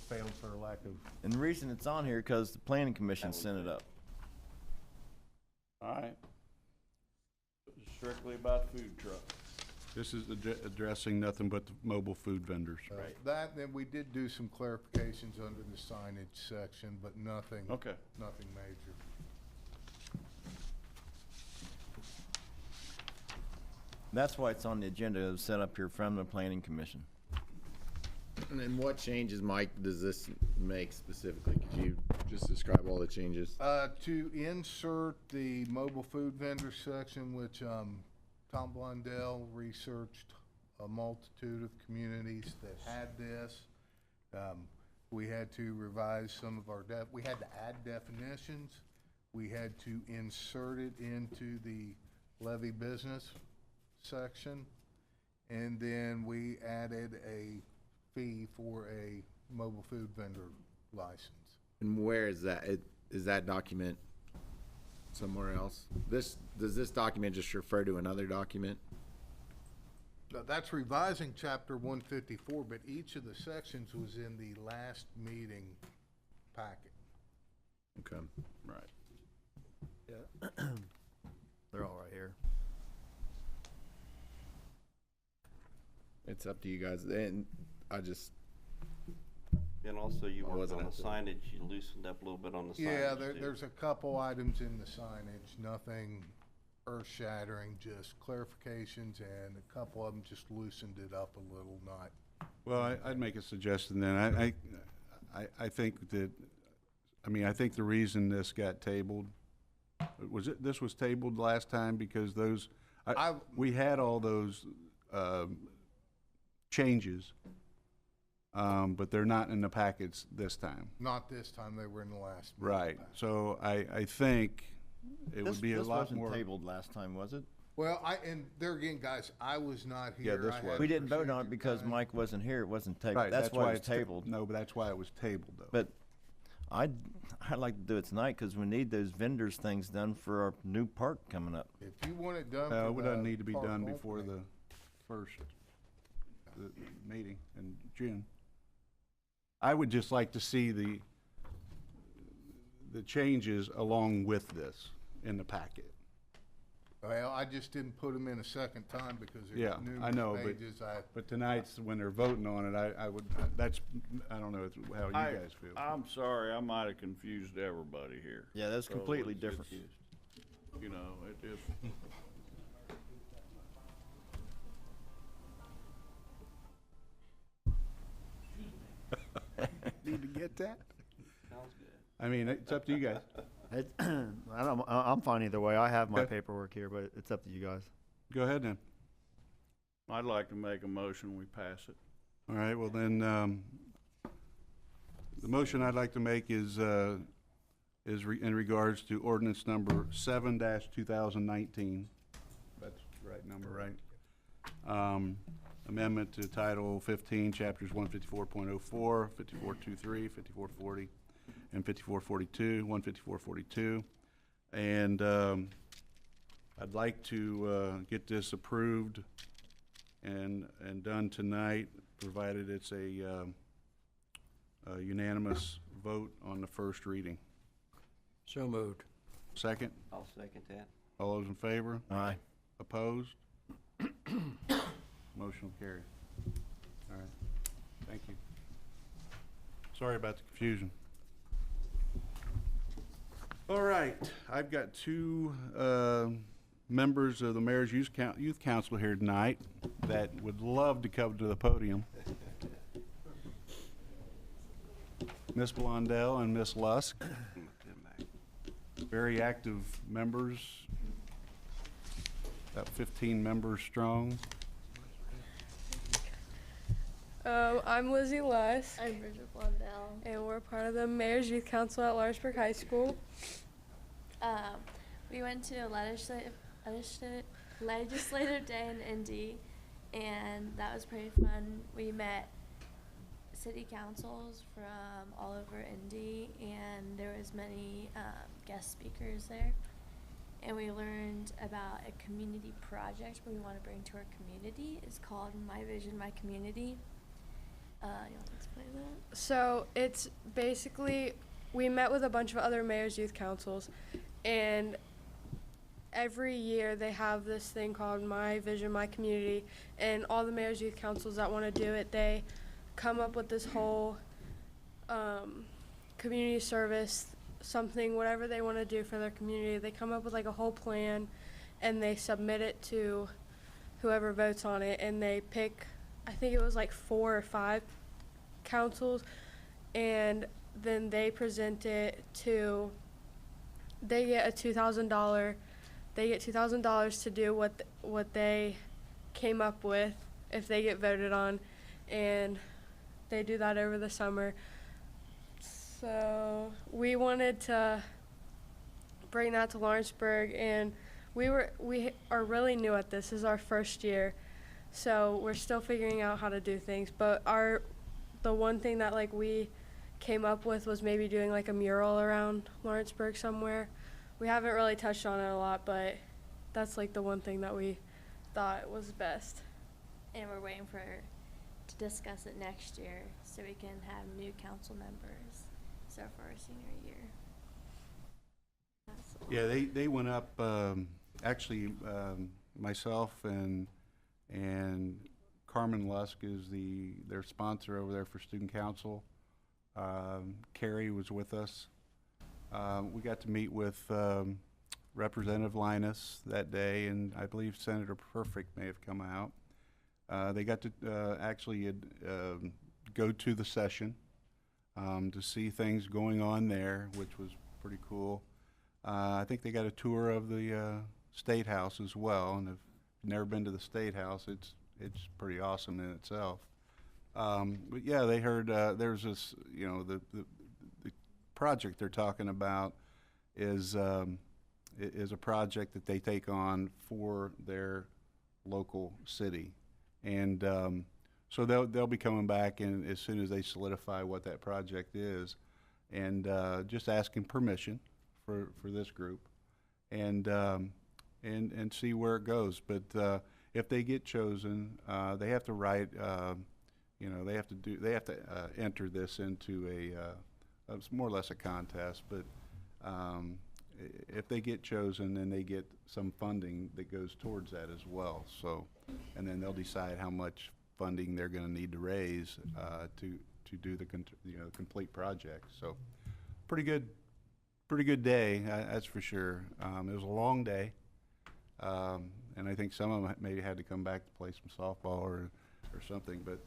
failed for lack of. And the reason it's on here, cause the planning commission sent it up. All right. Strictly about food trucks. This is addressing nothing but the mobile food vendors. Right. That, then we did do some clarifications under the signage section, but nothing. Okay. Nothing major. That's why it's on the agenda, it was set up here from the planning commission. And then what changes, Mike, does this make specifically? Could you just describe all the changes? To insert the mobile food vendor section, which, Tom Blundell researched a multitude of communities that had this. We had to revise some of our we had to add definitions. We had to insert it into the levy business section. And then we added a fee for a mobile food vendor license. And where is that? Is that document somewhere else? Does this document just refer to another document? That's revising chapter 154, but each of the sections was in the last meeting packet. Okay. Right. Yeah. They're all right here. It's up to you guys. And I just, And also you worked wasn't on the at the- signage, you loosened up a little bit on the signage Yeah, too. there's a couple items in the signage, nothing earth-shattering, just clarifications, and a couple of them just loosened it up a little, not. Well, I'd make a suggestion then. I think that, I think the reason this got tabled, this was tabled last time because we had all those, changes, but they're not in the packets this time. Not this time, they were in the last meeting Right, packet. so I think it would be a lot more. This wasn't tabled last time, was it? Well, and there again, guys, I was not Yeah, here. this I was. had We didn't vote on procedure it because time. Mike wasn't here, it wasn't tabled. Right, That's why it was it's ta- tabled. No, but that's why it was tabled though. But I'd like to do it tonight, cause we need those vendors things done for our new park coming up. If you want it done It for doesn't the need to be park done before opening, the first meeting in June. I would just like to see the changes along with this in the packet. Well, I just didn't put them in a second time because Yeah, there's I know, numerous pages. but tonight's, when they're voting on it, I would, I don't know how you guys feel. I'm sorry, I might have confused everybody here. Yeah, that's So completely it's- different. You know, it just. Need to get that? Sounds good. I mean, it's up to you guys. I'm fine either way. I have my Okay. paperwork here, but it's up to you guys. Go ahead then. I'd like to make a motion, we pass it. All right, well then, the motion I'd like to make is in regards to ordinance number 7-2019. That's the right number, right? Amendment to Title 15, Chapters 154.04, 5423, 5440, and 5442, 15442. And I'd like to get this approved and done tonight, provided it's a unanimous vote on the first reading. So moved. Second? I'll second that. All those in favor? Aye. Opposed? Motion will carry. All right. Thank you. Sorry about the confusion. All right. I've got two members of the Mayor's Youth Council here tonight that would love to come to the podium. Miss Blondell and Miss Lusk. Very active members, about 15 members strong. I'm Lizzie Lusk. I'm Bridget Blondell. And we're part of the Mayor's Youth Council at Lawrenceburg High School. We went to a legislative day in Indy, and that was pretty fun. We met city councils from all over Indy, and there was many guest speakers there. And we learned about a community project we want to bring to our community. It's called My Vision, My Community. You want to explain that? So it's basically, we met with a bunch of other Mayor's Youth Councils, and every year they have this thing called My Vision, My Community, and all the Mayor's Youth Councils that want to do it, they come up with this whole community service, something, whatever they want to do for their community. They come up with like a whole plan, and they submit it to whoever votes on it, and they pick, I think it was like 4 or 5 councils, and then they present it to, they get a $2,000, they get $2,000 to do what they came up with if they get voted on, and they do that over the summer. So we wanted to bring that to Lawrenceburg, and we are really new at this. This is our first year, so we're still figuring out how to do things. But the one thing that like we came up with was maybe doing like a mural around Lawrenceburg somewhere. We haven't really touched on it a lot, but that's like the one thing that we thought was best. And we're waiting to discuss it next year so we can have new council members. So for our senior year. Yeah, they went up, actually, myself and Carmen Lusk is their sponsor over there for student council. Carrie was with us. We got to meet with Representative Linus that day, and I believe Senator Perfect may have come out. They got to actually go to the session to see things going on there, which was pretty cool. I think they got a tour of the State House as well, and if you've never been to the State House, it's pretty awesome in itself. But yeah, they heard there's this, the project they're talking about is a project that they take on for their local city, and so they'll be coming back, and as soon as they solidify what that project is, and just asking permission for this group, and see where it goes. But if they get chosen, they have to write. They have to enter this into it's more or less a contest. But if they get chosen, then they get some funding that goes towards that as well. So, and then they'll decide how much funding they're going to need to raise to do the complete project. So, pretty good day, that's for sure. It was a long day, and I think some of them maybe had to come back to play some softball or something. But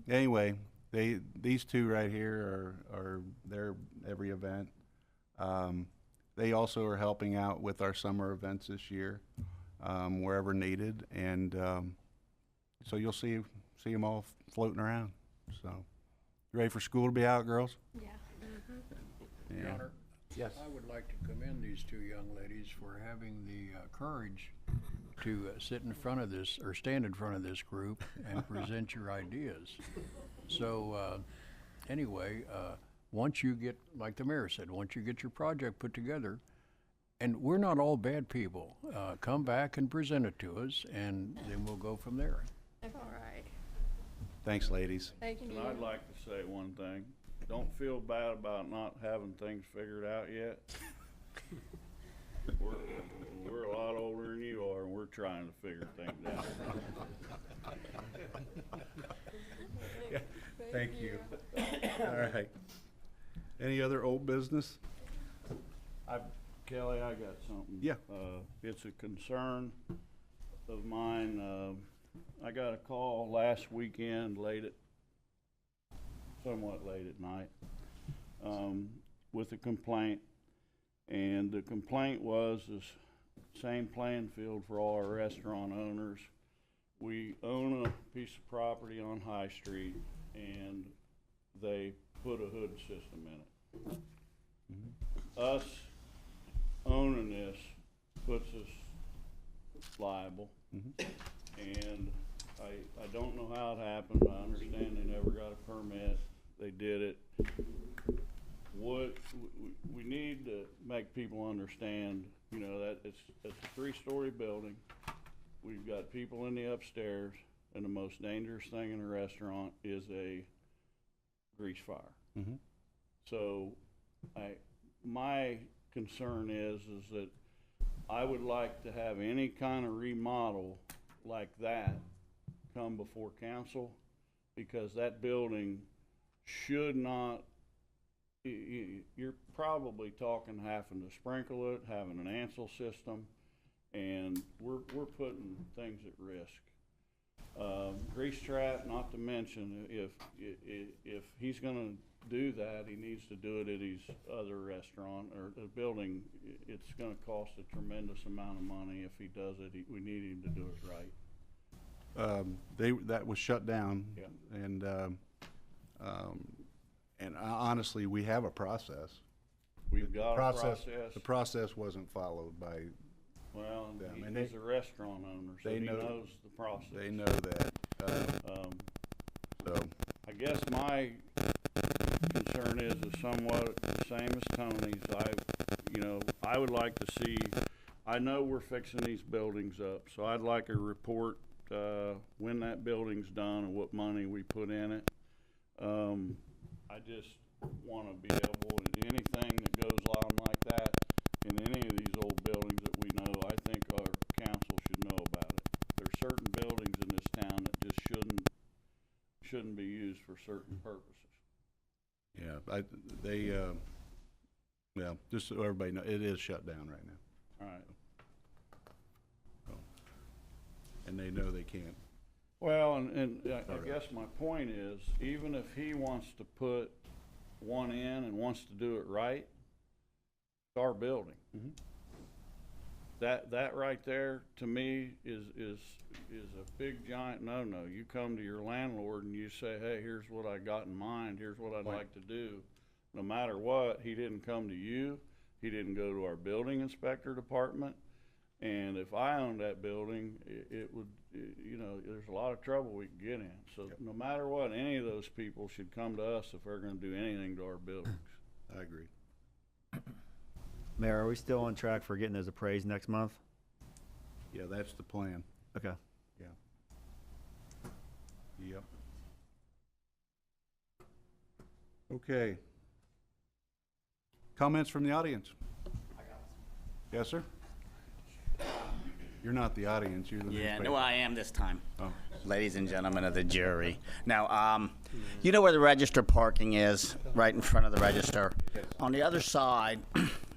anyway, these two right here are there every event. They also are helping out with our summer events this year, wherever needed, and So you'll see them all floating around. So, you ready for school to be out, girls? Yeah. Yeah. Your Honor, Yes. I would like to commend these two young ladies for having the courage to sit in front of this, or stand in front of this group and present your ideas. So, anyway, once you get, like the mayor said, once you get your project put together, and we're not all bad people, come back and present it to us, and then we'll go from there. All right. Thanks, ladies. Thank you. And I'd like to say one thing. Don't feel bad about not having things figured out yet. We're a lot older than you are, and we're trying to figure things out. Yeah, thank you. All right. Any other old business? Kelly, I got something. Yeah. It's a concern of mine. I got a call last weekend somewhat late at night, with a complaint. And the complaint was the same playing field for all our restaurant owners. We own a piece of property on High Street, and they put a hood system in it. Us owning this puts us liable. And I don't know how it happened. I understand they never got a permit. They did it. We need to make people understand, you know, that it's a 3-story building. We've got people in the upstairs, and the most dangerous thing in a restaurant is a grease fire. So my concern is that I would like to have any kind of remodel like that come before council, because that building should not, you're probably talking having to sprinkle it, having an Ansel system, and we're putting things at risk. Grease trap, not to mention, if he's gonna do that, he needs to do it at his other restaurant or the building. It's gonna cost a tremendous amount of money if he does it. We need him to do it right. That was shut down. Yeah. And honestly, we have a process. We've got a process. The process wasn't followed by Well, them. And he's a restaurant owner, so he knows the process. They know that. So I guess my concern is somewhat the same as Tony's. I would like to see, I know we're fixing these buildings up, so I'd like a report, when that building's done and what money we put in it. I just wanna be able, anything that goes on like that in any of these old buildings that we know, I think our council should know about it. There's certain buildings in this town that just shouldn't be used for certain purposes. yeah, well, just so everybody know, it is shut down right now. All right. And they know they can't. Well, and I guess my point is, even if he wants to put one in and wants to do it right, it's our building. That right there, to me, is a big giant no-no. You come to your landlord and you say, hey, here's what I got in mind, here's what I'd like to do. No matter what, he didn't come to you, he didn't go to our building inspector department. And if I owned that building, it would, there's a lot of trouble we could get in. So no matter what, any of those people should come to us if they're gonna do anything to our buildings. I agree. Mayor, are we still on track for getting those appraised next month? Yeah, that's the plan. Okay. Yeah. Yep. Okay. Comments from the audience? Yes, sir? You're not the audience, you're the newspaper. No, I am this time. Oh. Ladies and gentlemen of the jury. Now, you know where the register parking is, right in front of the register? Yes. On the other side,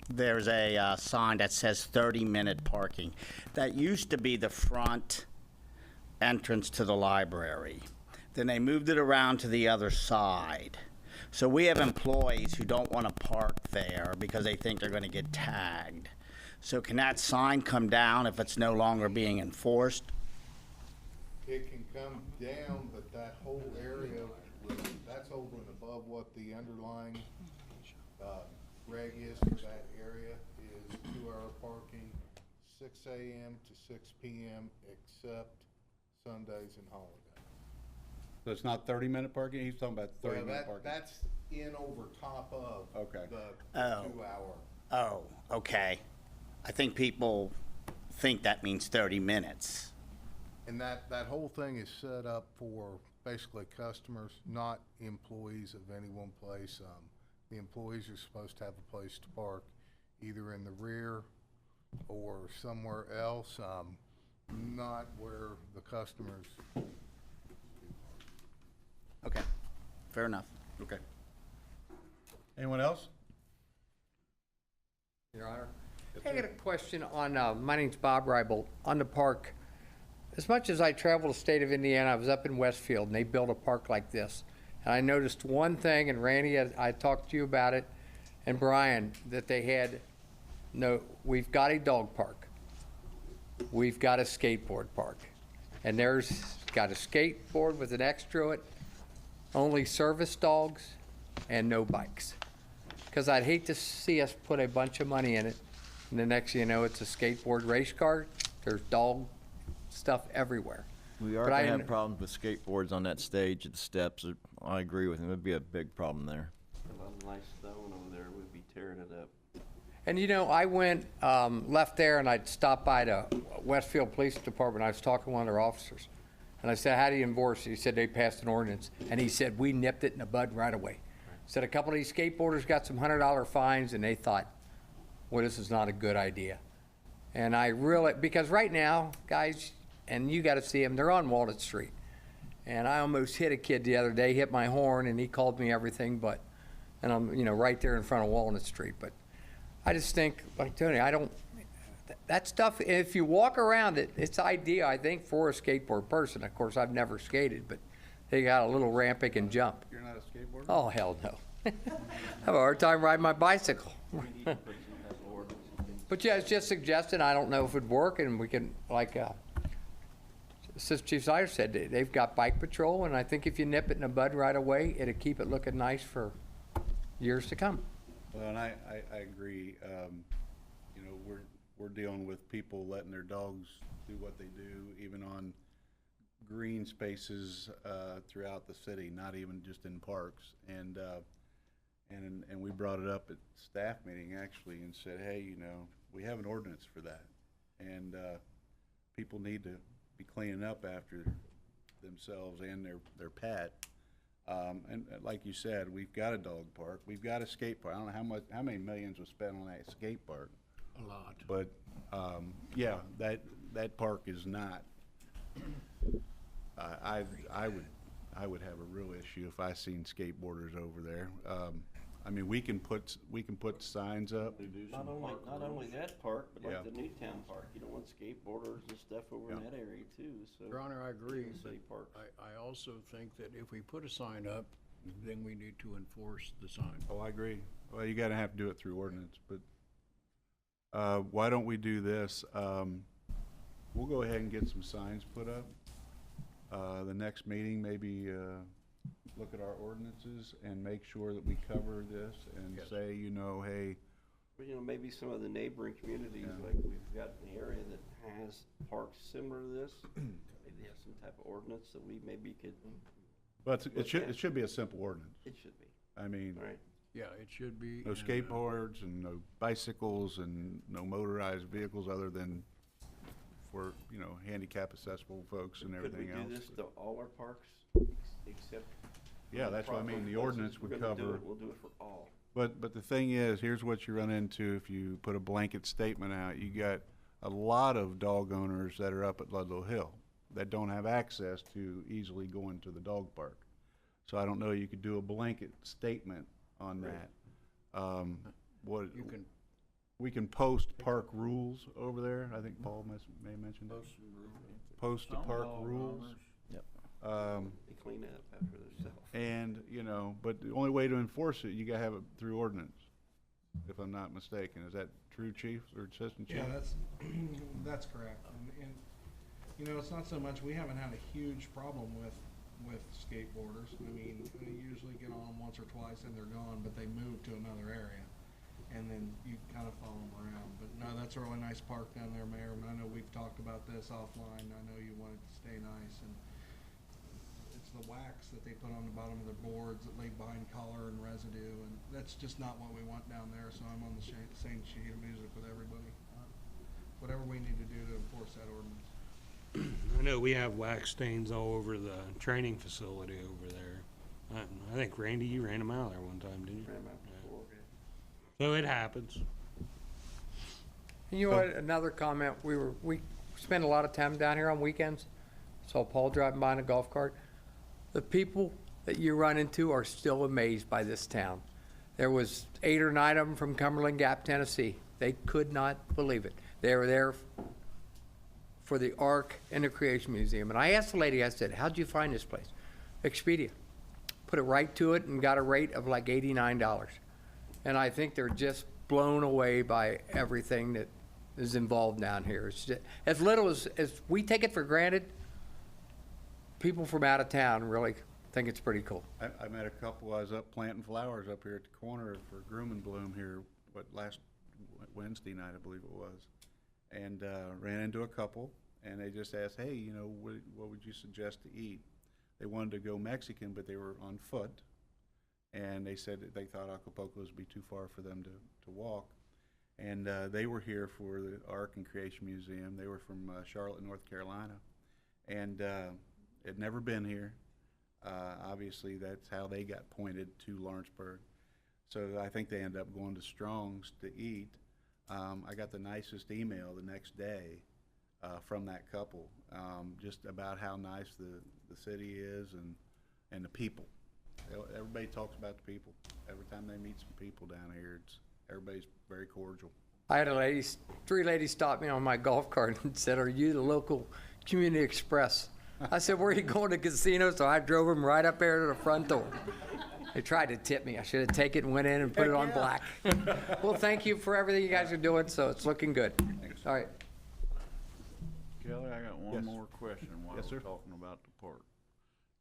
there's a sign that says 30-minute parking. That used to be the front entrance to the library. Then they moved it around to the other side. So we have employees who don't want to park there because they think they're going to get tagged. So can that sign come down if it's no longer being enforced? It can come down, but that whole area, that's over and above what the underlying, reg is for that area, is 2-hour parking, 6 AM to 6 PM, except Sundays and holidays. So it's not 30-minute parking? He's talking about 30-minute parking. That's in over top of Okay. the Oh. 2-hour. Oh, okay. I think people think that means 30 minutes. And that whole thing is set up for basically customers, not employees of any one place. The employees are supposed to have a place to park, either in the rear or somewhere else, not where the customers. Okay, fair enough. Okay. Anyone else? Your Honor. I got a question on, my name's Bob Reibold, on the park. As much as I travel the state of Indiana, I was up in Westfield, and they built a park like this. And I noticed one thing, and Randy, I talked to you about it, and Brian, that they had, we've got a dog park. We've got a skateboard park. And there's got a skateboard with an extra to it, only service dogs, and no bikes. Because I'd hate to see us put a bunch of money in it, and the next thing you know, it's a skateboard race car. There's dog stuff everywhere. We are But I gonna have un- problems with skateboards on that stage at the steps. I agree with him. It'd be a big problem there. A lot of nice stone over there, we'd be tearing it up. And I went, left there, and I'd stopped by the Westfield Police Department. I was talking to one of their officers. And I said, how do you enforce it? He said, they passed an ordinance. And he said, we nipped it in the bud right away. Said a couple of these skateboarders got some $100 fines, and they thought, well, this is not a good idea. And I really, because right now, guys, and you got to see them, they're on Walnut Street. And I almost hit a kid the other day, hit my horn, and he called me everything but, and I'm, right there in front of Walnut Street. But I just think, like Tony, that stuff, if you walk around it, it's ideal, I think, for a skateboard person. Of course, I've never skated, but they got a little ramp they can jump. You're not a skateboarder? Oh, hell no. I have a hard time riding my bicycle. But yeah, it's just suggested, I don't know if it'd work, and we can, like, Assistant Chief Snyder said, they've got bike patrol, and I think if you nip it in the bud right away, it'll keep it looking nice for years to come. Well, and I agree. We're dealing with people letting their dogs do what they do, even on green spaces throughout the city, not even just in parks. And we brought it up at staff meeting actually, and said, hey, we have an ordinance for that, and people need to be cleaning up after themselves and their pet. And like you said, we've got a dog park, we've got a skate park. I don't know how many millions was spent on that skate park. A lot. But yeah, that park is not. I would have a real issue if I seen skateboarders over there. I mean, we can put signs up. Not only that park, but like Yeah. the Newtown Park, you don't want skateboarders and stuff over in Yeah. that area too, so. Your Honor, I agree. City but parks. I also think that if we put a sign up, then we need to enforce the sign. Oh, I agree. Well, you gotta have to do it through ordinance, but why don't we do this? We'll go ahead and get some signs put up. The next meeting, maybe look at our ordinances and make sure that we cover this and Yes. say, hey, Well, maybe some of the neighboring communities, like we've got in the area that has parks similar to this, maybe have some type of ordinance that we maybe could. but it look should, at. it should be a simple ordinance. It should be, I mean, right? Yeah, it should be. no and, skateboards and no bicycles and no motorized vehicles other than for, handicap accessible folks and everything else. Could we do this to all our parks except? Yeah, that's what I mean, the places ordinance would we're gonna do cover. it, We'll do it for all. But the thing is, here's what you run into if you put a blanket statement out. You got a lot of dog owners that are up at Ludlow Hill that don't have access to easily going to the dog park. So I don't know, you could do a blanket statement on that. You can We can post park rules over there. I think Paul may mention that. Post the park rules. Yep. They clean up after themselves. And, but the only way to enforce it, you gotta have it through ordinance, if I'm not mistaken. Is that true, Chief or Assistant Chief? Yeah, that's correct. And You know, it's not so much, we haven't had a huge problem with skateboarders. I mean, they usually get on them once or twice and they're gone, but they move to another area. And then you kind of follow them around. But no, that's a really nice park down there, Mayor. And I know we've talked about this offline. I know you want it to stay nice. And it's the wax that they put on the bottom of their boards that leave behind color and residue. And that's just not what we want down there. So I'm on the same sheet of music with everybody. Whatever we need to do to enforce that ordinance. I know we have wax stains all over the training facility over there. I think, Randy, you ran them out there one time, didn't you? So it happens. And you know what, another comment, we spend a lot of time down here on weekends. Saw Paul driving by in a golf cart. The people that you run into are still amazed by this town. There was 8 or 9 of them from Cumberland Gap, Tennessee. They could not believe it. They were there for the Ark and the Creation Museum. And I asked the lady, I said, how'd you find this place? Expedia. Put it right to it and got a rate of like $89. And I think they're just blown away by everything that is involved down here. It's just, as little as we take it for granted, people from out of town really think it's pretty cool. I met a couple, I was up planting flowers up here at the corner for Groom and Bloom here, last Wednesday night, I believe it was. And ran into a couple, and they just asked, hey, you know, what would you suggest to eat? They wanted to go Mexican, but they were on foot. And they said that they thought Acapulco's would be too far for them to walk. And they were here for the Ark and Creation Museum. They were from Charlotte, North Carolina. And had never been here. Obviously, that's how they got pointed to Lawrenceburg. So I think they ended up going to Strong's to eat. I got the nicest email the next day from that couple, just about how nice the city is and the people. Everybody talks about the people. Every time they meet some people down here, everybody's very cordial. I had 3 ladies stop me on my golf cart and said, are you the local Community Express? I said, where are you going to casino? So I drove them right up there to the front door. They tried to tip me. I should have taken it and went in and put it on black. Well, thank you for everything you guys are doing, so it's looking good. All right. Kelly, I got one Yes. more question while Yes, we're sir. talking about the park.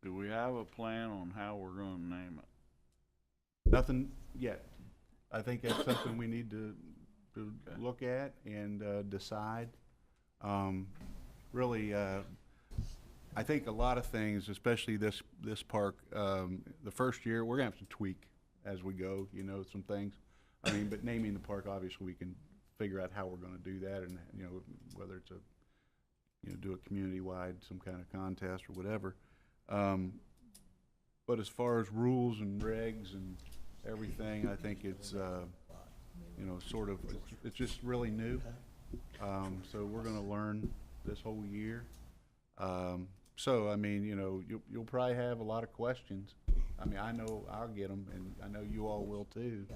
Do we have a plan on how we're gonna name it? Nothing yet. I think that's something we need to look at and decide. Really, I think a lot of things, especially this park, the first year, we're gonna have to tweak as we go, you know, some things. I mean, but naming the park, obviously, we can figure out how we're gonna do that, and, you know, whether it's do a community-wide, some kind of contest or whatever. But as far as rules and regs and everything, I think it's, sort of, it's just really new. So we're gonna learn this whole year. So, I mean, you'll probably have a lot of questions. I mean, I know I'll get them, and I know you all will too.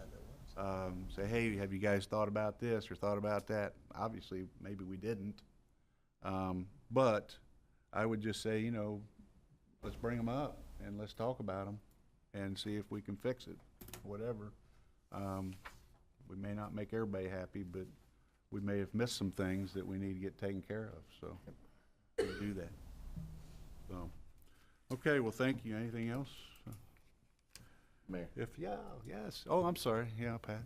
Say, hey, have you guys thought about this or thought about that? Obviously, maybe we didn't. But I would just say, let's bring them up and let's talk about them and see if we can fix it, whatever. We may not make everybody happy, but we may have missed some things that we need to get taken care of, so we'll do that. So, okay, well, thank you. Anything else? Mayor. Yes. Oh, I'm sorry. Yeah, Pat.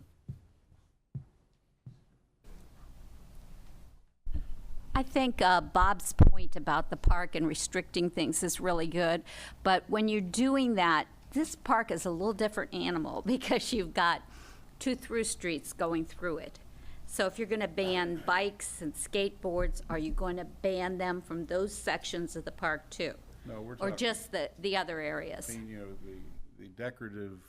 I think Bob's point about the park and restricting things is really good. But when you're doing that, this park is a little different animal because you've got 2 through streets going through it. So if you're going to ban bikes and skateboards, are you going to ban them from those sections of the park too? No, we're Or talking. just the other areas? I mean, the decorative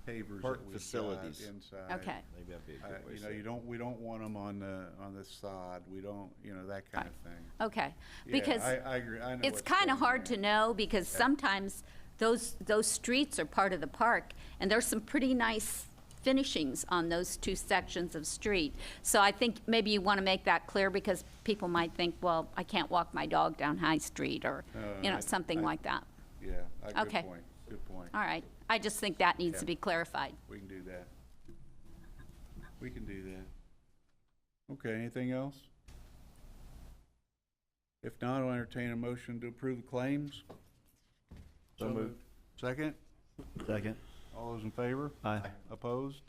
pavers Park that we've facilities. got inside. Okay. Maybe that'd be a good way to say it. we don't want them on the sod. We don't, that kind of thing. Okay, Yeah, because I agree. I know it's what's kind of going hard on. to know because sometimes those streets are part of the park and there's some pretty nice finishings on those 2 sections of street. So I think maybe you want to make that clear because people might think, well, I can't walk my dog down High Street or, something like that. Yeah, good Okay. point. Good point. All right, I just think that needs to be clarified. We can do that. We can do that. Okay, anything else? If not, I'll entertain a motion to approve the claims. So moved. Second? Second. All those in favor? Aye. Opposed?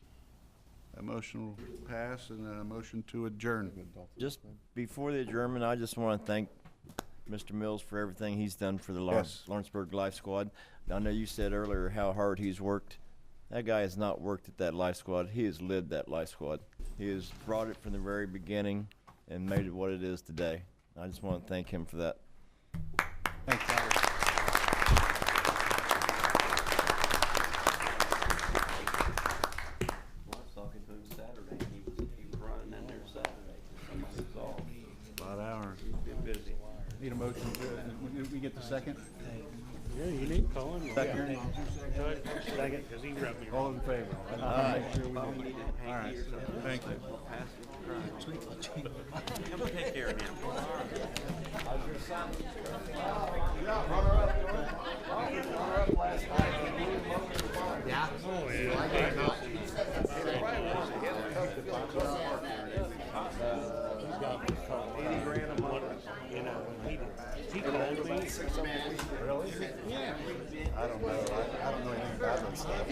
That motion will pass, and a motion to adjourn. Just before the adjournment, I just want to thank Mr. Mills for everything he's done for the Yes. Lawrenceburg Life Squad. I know you said earlier how hard he's worked. That guy has not worked at that Life Squad. He has lived that Life Squad. He has brought it from the very beginning and made it what it is today. I just want to thank him for that. Thanks, Howard. Well, I was talking to him Saturday, he was running in there Saturday, somebody was off. A lot of hours. He's been busy. Need a motion to, we get the second? Yeah, you need Colin. Second. Second, because he rubbed me All in favor? Aye. Make sure we Well, do. we need to All hang right, here, so thank you. we'll pass it to Brian. Come take care of him. Yeah? Oh, yeah. He called me. Really? Yeah. I don't know anything about that stuff.